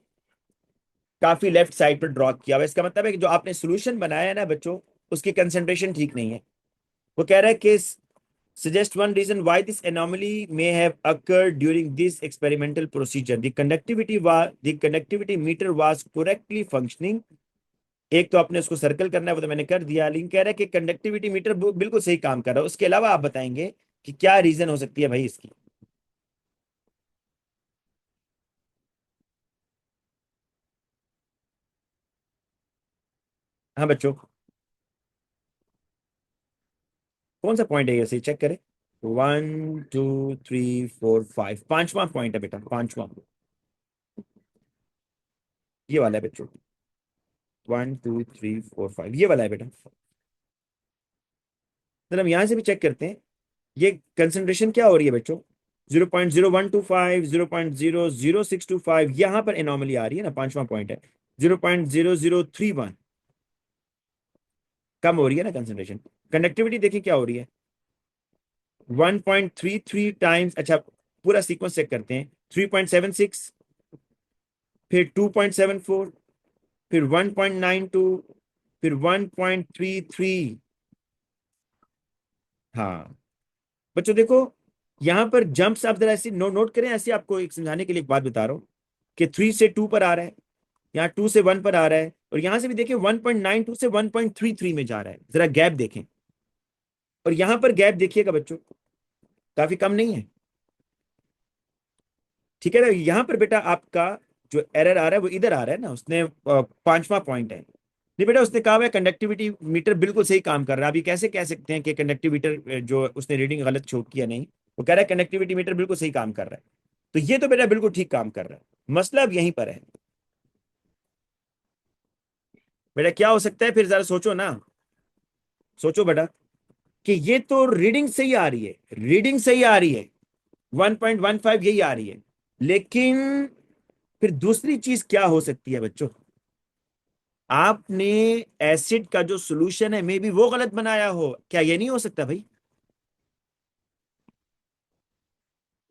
काफी लेफ्ट साइड पर ड्रॉ किया हुआ है। इसका मतलब है कि जो आपने सोल्यूशन बनाया है ना बच्चों, उसकी कंसंट्रेशन ठीक नहीं है। वो कह रहा है कि suggest one reason why this anomaly may have occurred during this experimental procedure. The conductivity meter was correctly functioning. एक तो आपने उसको सर्कल करना है, वो तो मैंने कर दिया, लेकिन कह रहा है कि कंडक्टिविटी मीटर बिल्कुल सही काम कर रहा है। उसके अलावा आप बताएंगे कि क्या रीजन हो सकती है भाई इसकी? हाँ बच्चों, कौन सा पॉइंट है ये, सही चेक करें। 1 2 3 4 5, पांचवा पॉइंट है बेटा, पांचवा। ये वाला है बच्चों, 1 2 3 4 5, ये वाला है बेटा। तो हम यहां से भी चेक करते हैं, ये कंसंट्रेशन क्या हो रही है बच्चों? 0.0125, 0.00625, यहां पर एनॉमली आ रही है ना, पांचवा पॉइंट है। 0.0031 कम हो रही है ना कंसंट्रेशन। कंडक्टिविटी देखिए क्या हो रही है, 1.33 टाइम्स। अच्छा, पूरा सीक्वेंस चेक करते हैं। 3.76, फिर 2.74, फिर 1.92, फिर 1.33। हाँ बच्चों देखो, यहां पर जंप्स आप जरा ऐसे नोट करें, ऐसे आपको एक समझाने के लिए एक बात बता रहा हूं कि 3 से 2 पर आ रहा है, यहाँ 2 से 1 पर आ रहा है, और यहां से भी देखिए 1.92 से 1.33 में जा रहा है। जरा गैप देखें, और यहां पर गैप देखिएगा बच्चों, काफी कम नहीं है। ठीक है ना? यहां पर बेटा आपका जो एरर आ रहा है वो इधर आ रहा है ना, उसने पांचवा पॉइंट है। नहीं बेटा, उसने कहा है कंडक्टिविटी मीटर बिल्कुल सही काम कर रहा है। अभी कैसे कह सकते हैं कि कंडक्टिविटी मीटर जो उसने रीडिंग गलत शो किया? नहीं, वो कह रहा है कंडक्टिविटी मीटर बिल्कुल सही काम कर रहा है। तो ये तो बेटा बिल्कुल ठीक काम कर रहा है। मसला अब यहीं पर है बेटा, क्या हो सकता है फिर? जरा सोचो ना, सोचो बेटा, कि ये तो रीडिंग सही आ रही है, रीडिंग सही आ रही है, 1.15 यही आ रही है, लेकिन फिर दूसरी चीज क्या हो सकती है बच्चों? आपने एसिड का जो सॉल्यूशन है, मे बी वो गलत बनाया हो। क्या ये नहीं हो सकता भाई?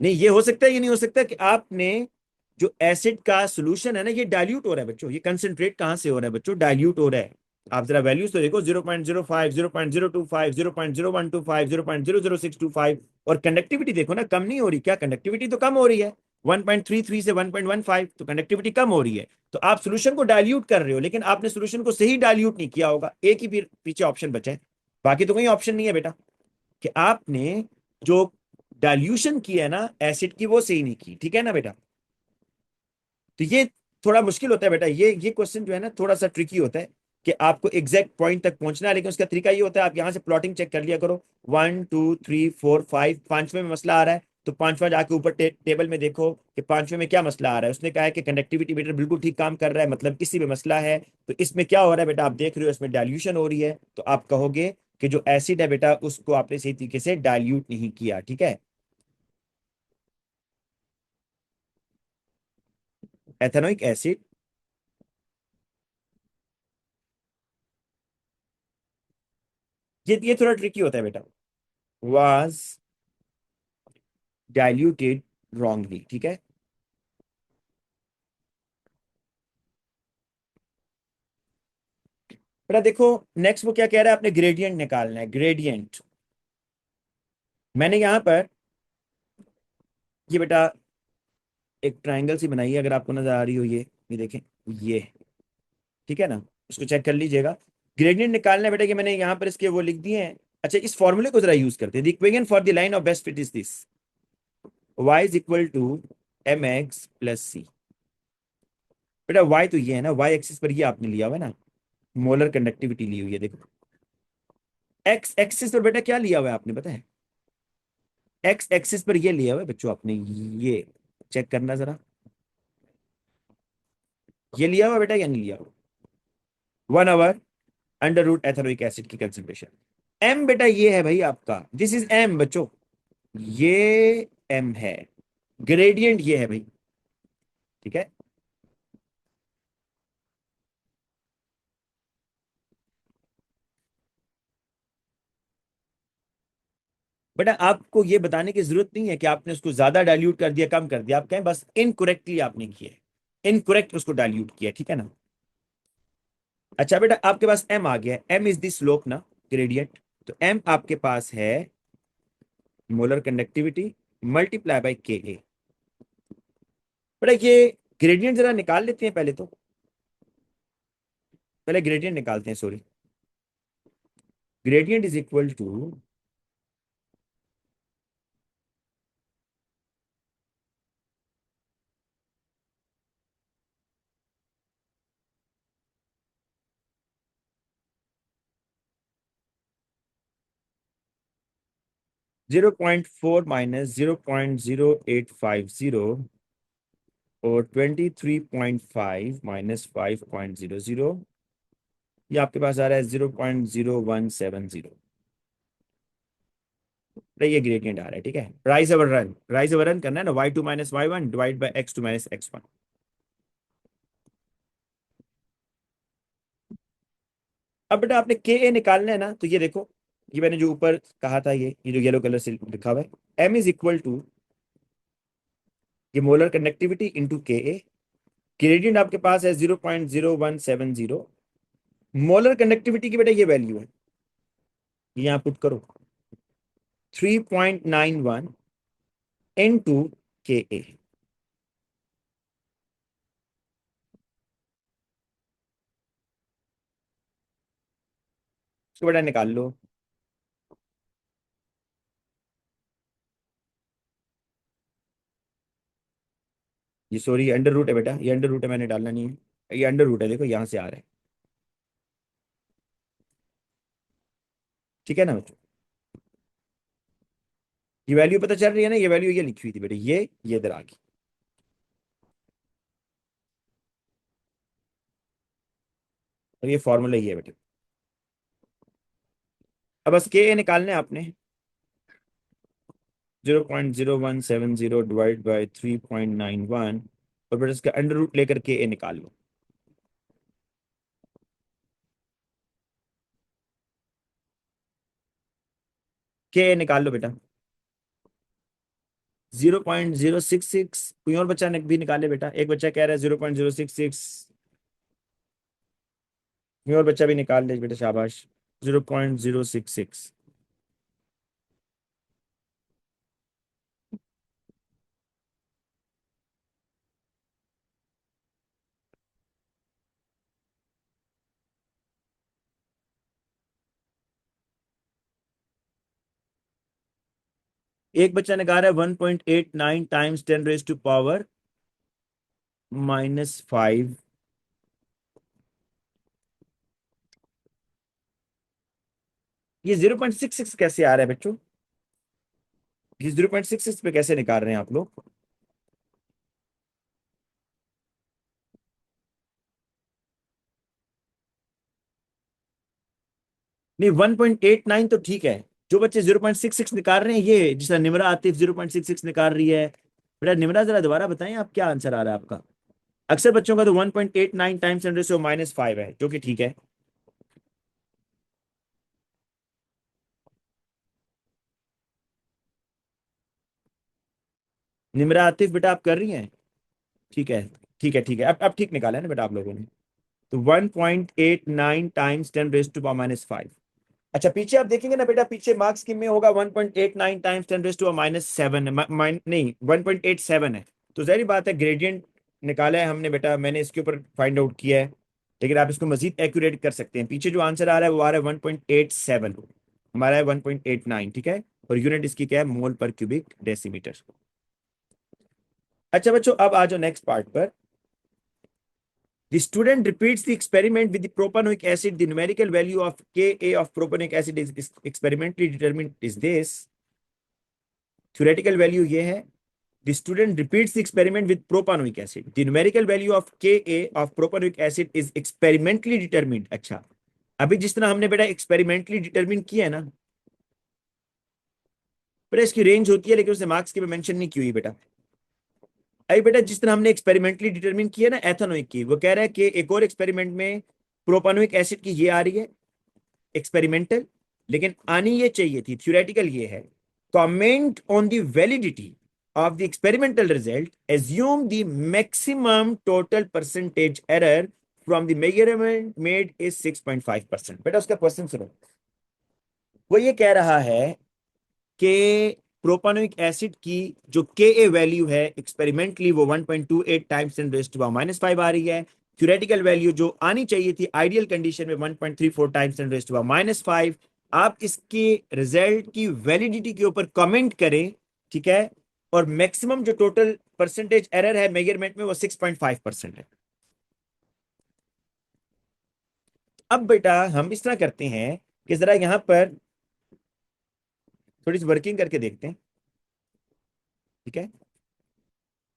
नहीं, ये हो सकता है, ये नहीं हो सकता कि आपने जो एसिड का सॉल्यूशन है ना, ये डाइल्यूट हो रहा है बच्चों। ये कंसंट्रेट कहां से हो रहा है बच्चों? डाइल्यूट हो रहा है। आप जरा वैल्यूज तो देखो, 0.05, 0.025, 0.0125, 0.00625, और कंडक्टिविटी देखो ना, कम नहीं हो रही क्या? कंडक्टिविटी तो कम हो रही है, 1.33 से 1.15, तो कंडक्टिविटी कम हो रही है। तो आप सोल्यूशन को डाइल्यूट कर रहे हो, लेकिन आपने सोल्यूशन को सही डाइल्यूट नहीं किया होगा। एक ही पीछे ऑप्शन बचा है, बाकी तो कोई ऑप्शन नहीं है बेटा, कि आपने जो डाइल्यूशन की है ना एसिड की, वो सही नहीं की। ठीक है ना बेटा? तो ये थोड़ा मुश्किल होता है बेटा, ये क्वेश्चन जो है ना, थोड़ा सा ट्रिकी होता है कि आपको एग्जैक्ट पॉइंट तक पहुंचना है। लेकिन उसका तरीका ये होता है, आप यहां से प्लॉटिंग चेक कर लिया करो। 1 2 3 4 5, पांचवें में मसला आ रहा है, तो पांचवा जाके ऊपर टेबल में देखो कि पांचवें में क्या मसला आ रहा है। उसने कहा है कि कंडक्टिविटी मीटर बिल्कुल ठीक काम कर रहा है, मतलब इसी में मसला है। तो इसमें क्या हो रहा है बेटा, आप देख रहे हो इसमें डाइल्यूशन हो रही है, तो आप कहोगे कि जो एसिड है बेटा, उसको आपने सही तरीके से डाइल्यूट नहीं किया। ठीक है? एथेनोइक एसिड, ये थोड़ा ट्रिकी होता है बेटा। Was diluted wrongly. ठीक है बेटा? देखो नेक्स्ट वो क्या कह रहा है, आपने ग्रेडियंट निकालना है, ग्रेडियंट। मैंने यहां पर ये बेटा एक ट्रायंगल सी बनाइए, अगर आपको नजर आ रही हो, ये देखें, ये ठीक है ना, उसको चेक कर लीजिएगा। ग्रेडियंट निकालना है बेटा, कि मैंने यहाँ पर इसके वो लिख दिए हैं। अच्छा, इस फॉर्मूले को जरा यूज करते हैं। The equation for the line of best fit is this, y is equal to mx plus C. बेटा y तो ये है ना, y एक्सिस पर ये आपने लिया हुआ है ना, मोलर कंडक्टिविटी ली हुई है, देखो। x एक्सिस पर बेटा क्या लिया हुआ है आपने, पता है? x एक्सिस पर ये लिया हुआ है बच्चों आपने, ये चेक करना जरा, ये लिया हुआ बेटा या नहीं लिया हुआ? 1 over under root ethanoic acid की कंसेंट्रेशन। m बेटा ये है भाई आपका, दिस इज m बच्चों, ये m है। ग्रेडियंट ये है भाई, ठीक है। बेटा आपको ये बताने की जरूरत नहीं है कि आपने उसको ज्यादा डाइल्यूट कर दिया, कम कर दिया, आप कहें बस इनकरेक्टली आपने किया है, इनकरेक्ट उसको डाइल्यूट किया, ठीक है ना। अच्छा बेटा, आपके पास m आ गया है, m इज द स्लोप ना, ग्रेडियंट। तो m आपके पास है मोलर कंडक्टिविटी मल्टीप्लाई बाय के ए। बेटा ये ग्रेडियंट जरा निकाल लेते हैं पहले तो, पहले ग्रेडियंट निकालते हैं, sorry. Gradient is equal to 0.4 minus 0.0850 और 23.5 माइनस 5.00, ये आपके पास आ रहा है 0.0170। ये ग्रेडियंट आ रहा है, ठीक है। Rise over run, rise over run करना है ना, y2 minus y1 divide by x2 minus x1। अब बेटा आपने के ए निकालना है ना, तो ये देखो, ये मैंने जो ऊपर कहा था, ये जो येलो कलर से लिखा हुआ है, m इज इक्वल टू ये मोलर कंडक्टिविटी इंटू के ए। ग्रेडियंट आपके पास है 0.0170। मोलर कंडक्टिविटी की बेटा ये वैल्यू है, ये यहाँ पुट करो, 3.91 इंटू के ए। इसको बेटा निकाल लो। ये सॉरी अंडर रूट है बेटा, ये अंडर रूट है, मैंने डालना नहीं है, ये अंडर रूट है, देखो यहाँ से आ रहा है, ठीक है ना बच्चों। ये वैल्यू पता चल रही है ना, ये वैल्यू ये लिखी हुई थी बेटा, ये इधर आ गई। और ये फॉर्मूला ये है बेटा। अब बस के ए निकालने हैं आपने, 0.0170 डिवाइड बाई 3.91, और बेटा इसका अंडर रूट लेकर के ए निकाल लो। के ए निकाल लो बेटा, 0.066। कोई और बच्चा ने भी निकाले बेटा, एक बच्चा कह रहा है 0.066, कोई और बच्चा भी निकाल ले बेटा, शाबाश। 0.066। एक बच्चा ने कहा है 1.89 टाइम्स 10 रेज टू पावर -5। ये 0.66 कैसे आ रहा है बच्चों, ये 0.66 पे कैसे निकाल रहे हैं आप लोग? नहीं, 1.89 तो ठीक है। जो बच्चे 0.66 निकाल रहे हैं, ये जिसका निमरा आतिफ 0.66 निकाल रही है, बेटा निमरा जरा दोबारा बताएं आप क्या आंसर आ रहा है आपका। अक्सर बच्चों का तो 1.89 टाइम्स 10 रेज़ टू -5 है, जो कि ठीक है। निमरा आतिफ बेटा आप कर रही हैं, ठीक है, ठीक है, ठीक है, अब ठीक निकाला है ना बेटा आप लोगों ने। तो 1.89 टाइम्स 10 रेज़ टू पावर -5। अच्छा पीछे आप देखेंगे ना बेटा, पीछे मार्क्स स्कीम में होगा 1.89 टाइम्स 10 रेज़ टू -7, नहीं 1.87 है। तो जाहिर बात है ग्रेडियंट निकाला है हमने बेटा, मैंने इसके ऊपर फाइंड आउट किया है, लेकिन आप इसको मजीद एक्यूरेट कर सकते हैं। पीछे जो आंसर आ रहा है वो आ रहा है 1.87, हमारा है 1.89, ठीक है। और यूनिट इसकी क्या है, मोल पर क्यूबिक डेसीमीटर। अच्छा बच्चों, अब आ जाओ नेक्स्ट पार्ट पर। The student repeats the experiment with the propanoic acid. The numerical value of Ka of propanoic acid is experimentally determined is this. Theoretical value ये है, the student repeats the experiment with propanoic acid. The numerical value of Ka of propanoic acid is experimentally determined. अच्छा, अभी जिस तरह हमने बेटा experimentally determine किया है ना बेटा, इसकी रेंज होती है लेकिन उसने मार्क्स के में मेंशन नहीं की हुई बेटा। अभी बेटा जिस तरह हमने एक्सपेरिमेंटली डिटरमिन किया ना एथेनोइक की, वो कह रहा है कि एक और एक्सपेरिमेंट में प्रोपानोइक एसिड की ये आ रही है एक्सपेरिमेंटल, लेकिन आनी ये चाहिए थी थ्योरेटिकल। ये है, comment on the validity of the experimental result, assume the maximum total percentage error from the measurement made is 6.5%। बेटा उसका क्वेश्चन सुनो, वो ये कह रहा है कि प्रोपानोइक एसिड की जो के वैल्यू है एक्सपेरिमेंटली वो 1.28 टाइम्स 10⁻⁵ आ रही है। थ्योरेटिकल वैल्यू जो आनी चाहिए थी आइडियल कंडीशन में 1.34 टाइम्स 10⁻⁵। आप इसके रिजल्ट की वैलिडिटी के ऊपर कमेंट करें, ठीक है। और मैक्सिमम जो टोटल परसेंटेज एरर है मेजरमेंट में वो 6.5% है। अब बेटा हम इस तरह करते हैं कि जरा यहां पर थोड़ी सी वर्किंग करके देखते हैं, ठीक है।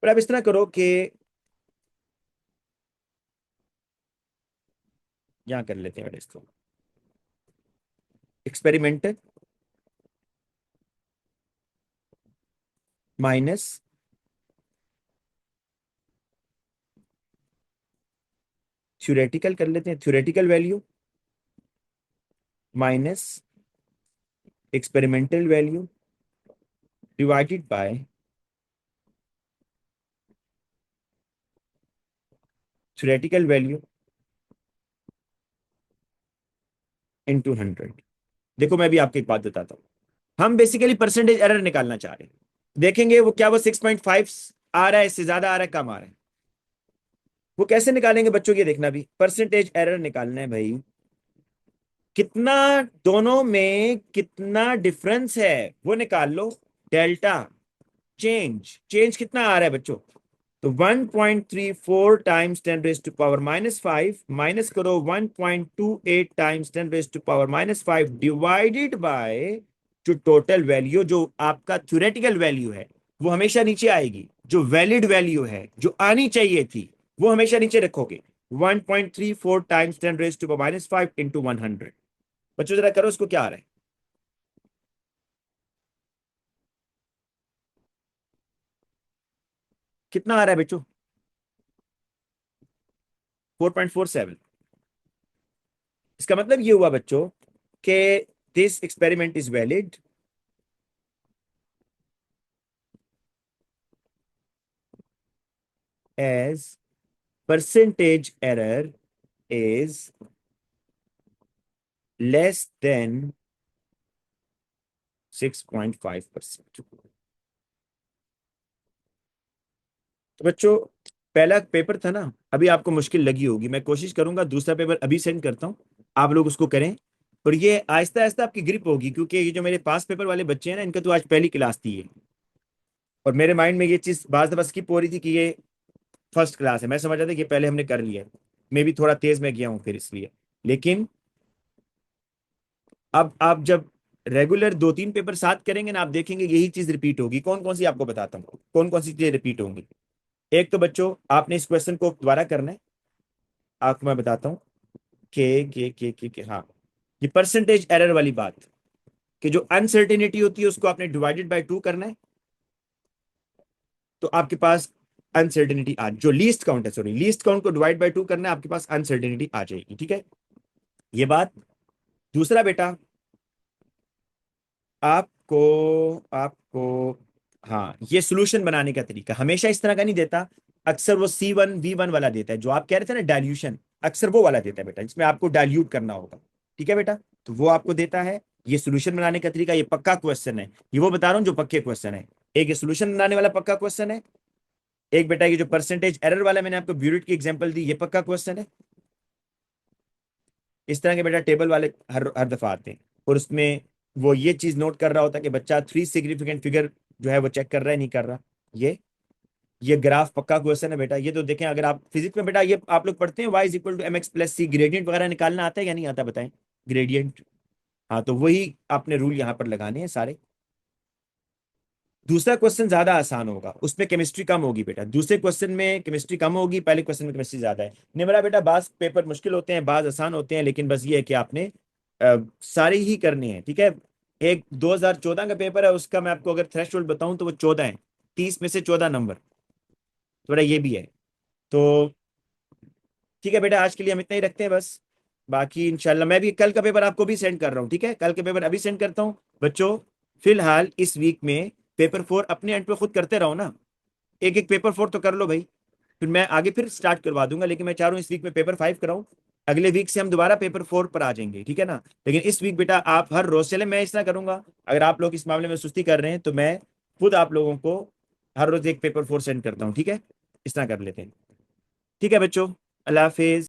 पर अब इस तरह करो कि यहां कर लेते हैं बेटा इसको एक्सपेरिमेंटल माइनस थ्योरेटिकल कर लेते हैं, theoretical value minus experimental value divided by theoretical value into 100। देखो मैं भी आपको एक बात बताता हूं, हम बेसिकली परसेंटेज एरर निकालना चाह रहे हैं। देखेंगे वो क्या वो 6.5 आ रहा है, इससे ज्यादा आ रहा है, कम आ रहा है। वो कैसे निकालेंगे बच्चों, ये देखना भी परसेंटेज एरर निकालना है भाई। कितना दोनों में कितना डिफरेंस है वो निकाल लो, डेल्टा चेंज, चेंज कितना आ रहा है बच्चों। तो 1.34 टाइम्स 10⁻⁻⁵ माइनस करो 1.28 टाइम्स 10⁻⁻⁵ डिवाइडेड बाय जो टोटल वैल्यू जो आपका थ्योरेटिकल वैल्यू है वो हमेशा नीचे आएगी, जो वैलिड वैल्यू है जो आनी चाहिए थी वो हमेशा नीचे रखोगे। 1.34 टाइम्स 10⁻⁵ इंटू 100। बच्चों जरा करो इसको, क्या आ रहा है, कितना आ रहा है बच्चों, 4.47। इसका मतलब ये हुआ बच्चों कि this experiment is valid as percentage error is less than 6.5%। तो बच्चों पहला पेपर था ना, अभी आपको मुश्किल लगी होगी, मैं कोशिश करूंगा दूसरा पेपर अभी सेंड करता हूं, आप लोग उसको करें। और ये आहिस्ता आहिस्ता आपकी ग्रिप होगी, क्योंकि ये जो मेरे पास पेपर वाले बच्चे हैं ना, इनका तो आज पहली क्लास थी ये, और मेरे माइंड में ये चीज बाज दफा स्किप हो रही थी कि ये फर्स्ट क्लास है, मैं समझ रहा था कि पहले हमने कर लिया है, मैं भी थोड़ा तेज में गया हूँ फिर इसलिए। लेकिन अब आप जब रेगुलर 2-3 पेपर साथ करेंगे ना, आप देखेंगे यही चीज रिपीट होगी। कौन कौन सी आपको बताता हूँ, कौन कौन सी चीजें रिपीट होंगी। एक तो बच्चों आपने इस क्वेश्चन को दोबारा करना है, आपको मैं बताता हूँ के हाँ, ये परसेंटेज एरर वाली बात, कि जो अनसर्टेनिटी होती है उसको आपने डिवाइडेड बाय 2 करना है, तो आपके पास अनसर्टेनिटी आ, जो लीस्ट काउंट है, सॉरी लीस्ट काउंट को डिवाइड बाय 2 करना है, आपके पास अनसर्टेनिटी आ जाएगी, ठीक है। ये बात। दूसरा बेटा, आपको आपको हाँ, ये सॉल्यूशन बनाने का तरीका हमेशा इस तरह का नहीं देता, अक्सर वो C1V1 वाला देता है, जो आप कह रहे थे ना डाइल्यूशन, अक्सर वो वाला देता है बेटा, जिसमें आपको डाइल्यूट करना होगा, ठीक है बेटा। तो वो आपको देता है ये सॉल्यूशन बनाने का तरीका, ये पक्का क्वेश्चन है, ये वो बता रहा हूँ जो पक्के क्वेश्चन है। एक ये सॉल्यूशन बनाने वाला पक्का क्वेश्चन है, एक बेटा ये जो परसेंटेज एरर वाला मैंने आपको ब्यूरेट की एग्जांपल दी, ये पक्का क्वेश्चन है। इस तरह के बेटा टेबल वाले हर हर दफा आते हैं, और उसमें वो ये चीज नोट कर रहा होता है कि बच्चा थ्री सिग्निफिकेंट फिगर जो है वो चेक कर रहा है नहीं कर रहा। ये ग्राफ पक्का क्वेश्चन है बेटा। ये तो देखें, अगर आप फिजिक्स में बेटा ये आप लोग पढ़ते हैं y is equal to m x plus c, gradient वगैरह निकालना आता है या नहीं आता बताएं? ग्रेडियंट, हाँ तो वही आपने रूल यहाँ पर लगाने हैं सारे। दूसरा क्वेश्चन ज्यादा आसान होगा, उसमें केमिस्ट्री कम होगी बेटा। दूसरे क्वेश्चन में केमिस्ट्री कम होगी, पहले क्वेश्चन में केमिस्ट्री ज्यादा है। निमरा बेटा बाज पेपर मुश्किल होते हैं, बाज आसान होते हैं, लेकिन बस ये है कि आपने सारे ही करने हैं, ठीक है। एक 2014 का पेपर है, उसका मैं आपको अगर थ्रेशोल्ड बताऊं तो वो 14 है, 30 में से 14 नंबर, तो बेटा ये भी है। तो ठीक है बेटा, आज के लिए हम इतना ही रखते हैं बस। बाकी इंशाल्लाह मैं भी कल का पेपर आपको भी सेंड कर रहा हूँ, ठीक है, कल के पेपर अभी सेंड करता हूँ बच्चों। फिलहाल इस वीक में पेपर 4 अपने एंड पे खुद करते रहो ना, एक एक पेपर 4 तो कर लो भाई, फिर मैं आगे फिर स्टार्ट करवा दूंगा। लेकिन मैं चाह रहा हूँ इस वीक में पेपर 5 कराऊं, अगले वीक से हम दोबारा पेपर 4 पर आ जाएंगे, ठीक है ना। लेकिन इस वीक बेटा आप हर रोज, चले मैं इस तरह करूंगा, अगर आप लोग इस मामले में सुस्ती कर रहे हैं तो मैं खुद आप लोगों को हर रोज एक पेपर 4 सेंड करता हूँ, ठीक है। इस तरह कर लेते हैं, ठीक है बच्चों। अल्लाह हाफिज।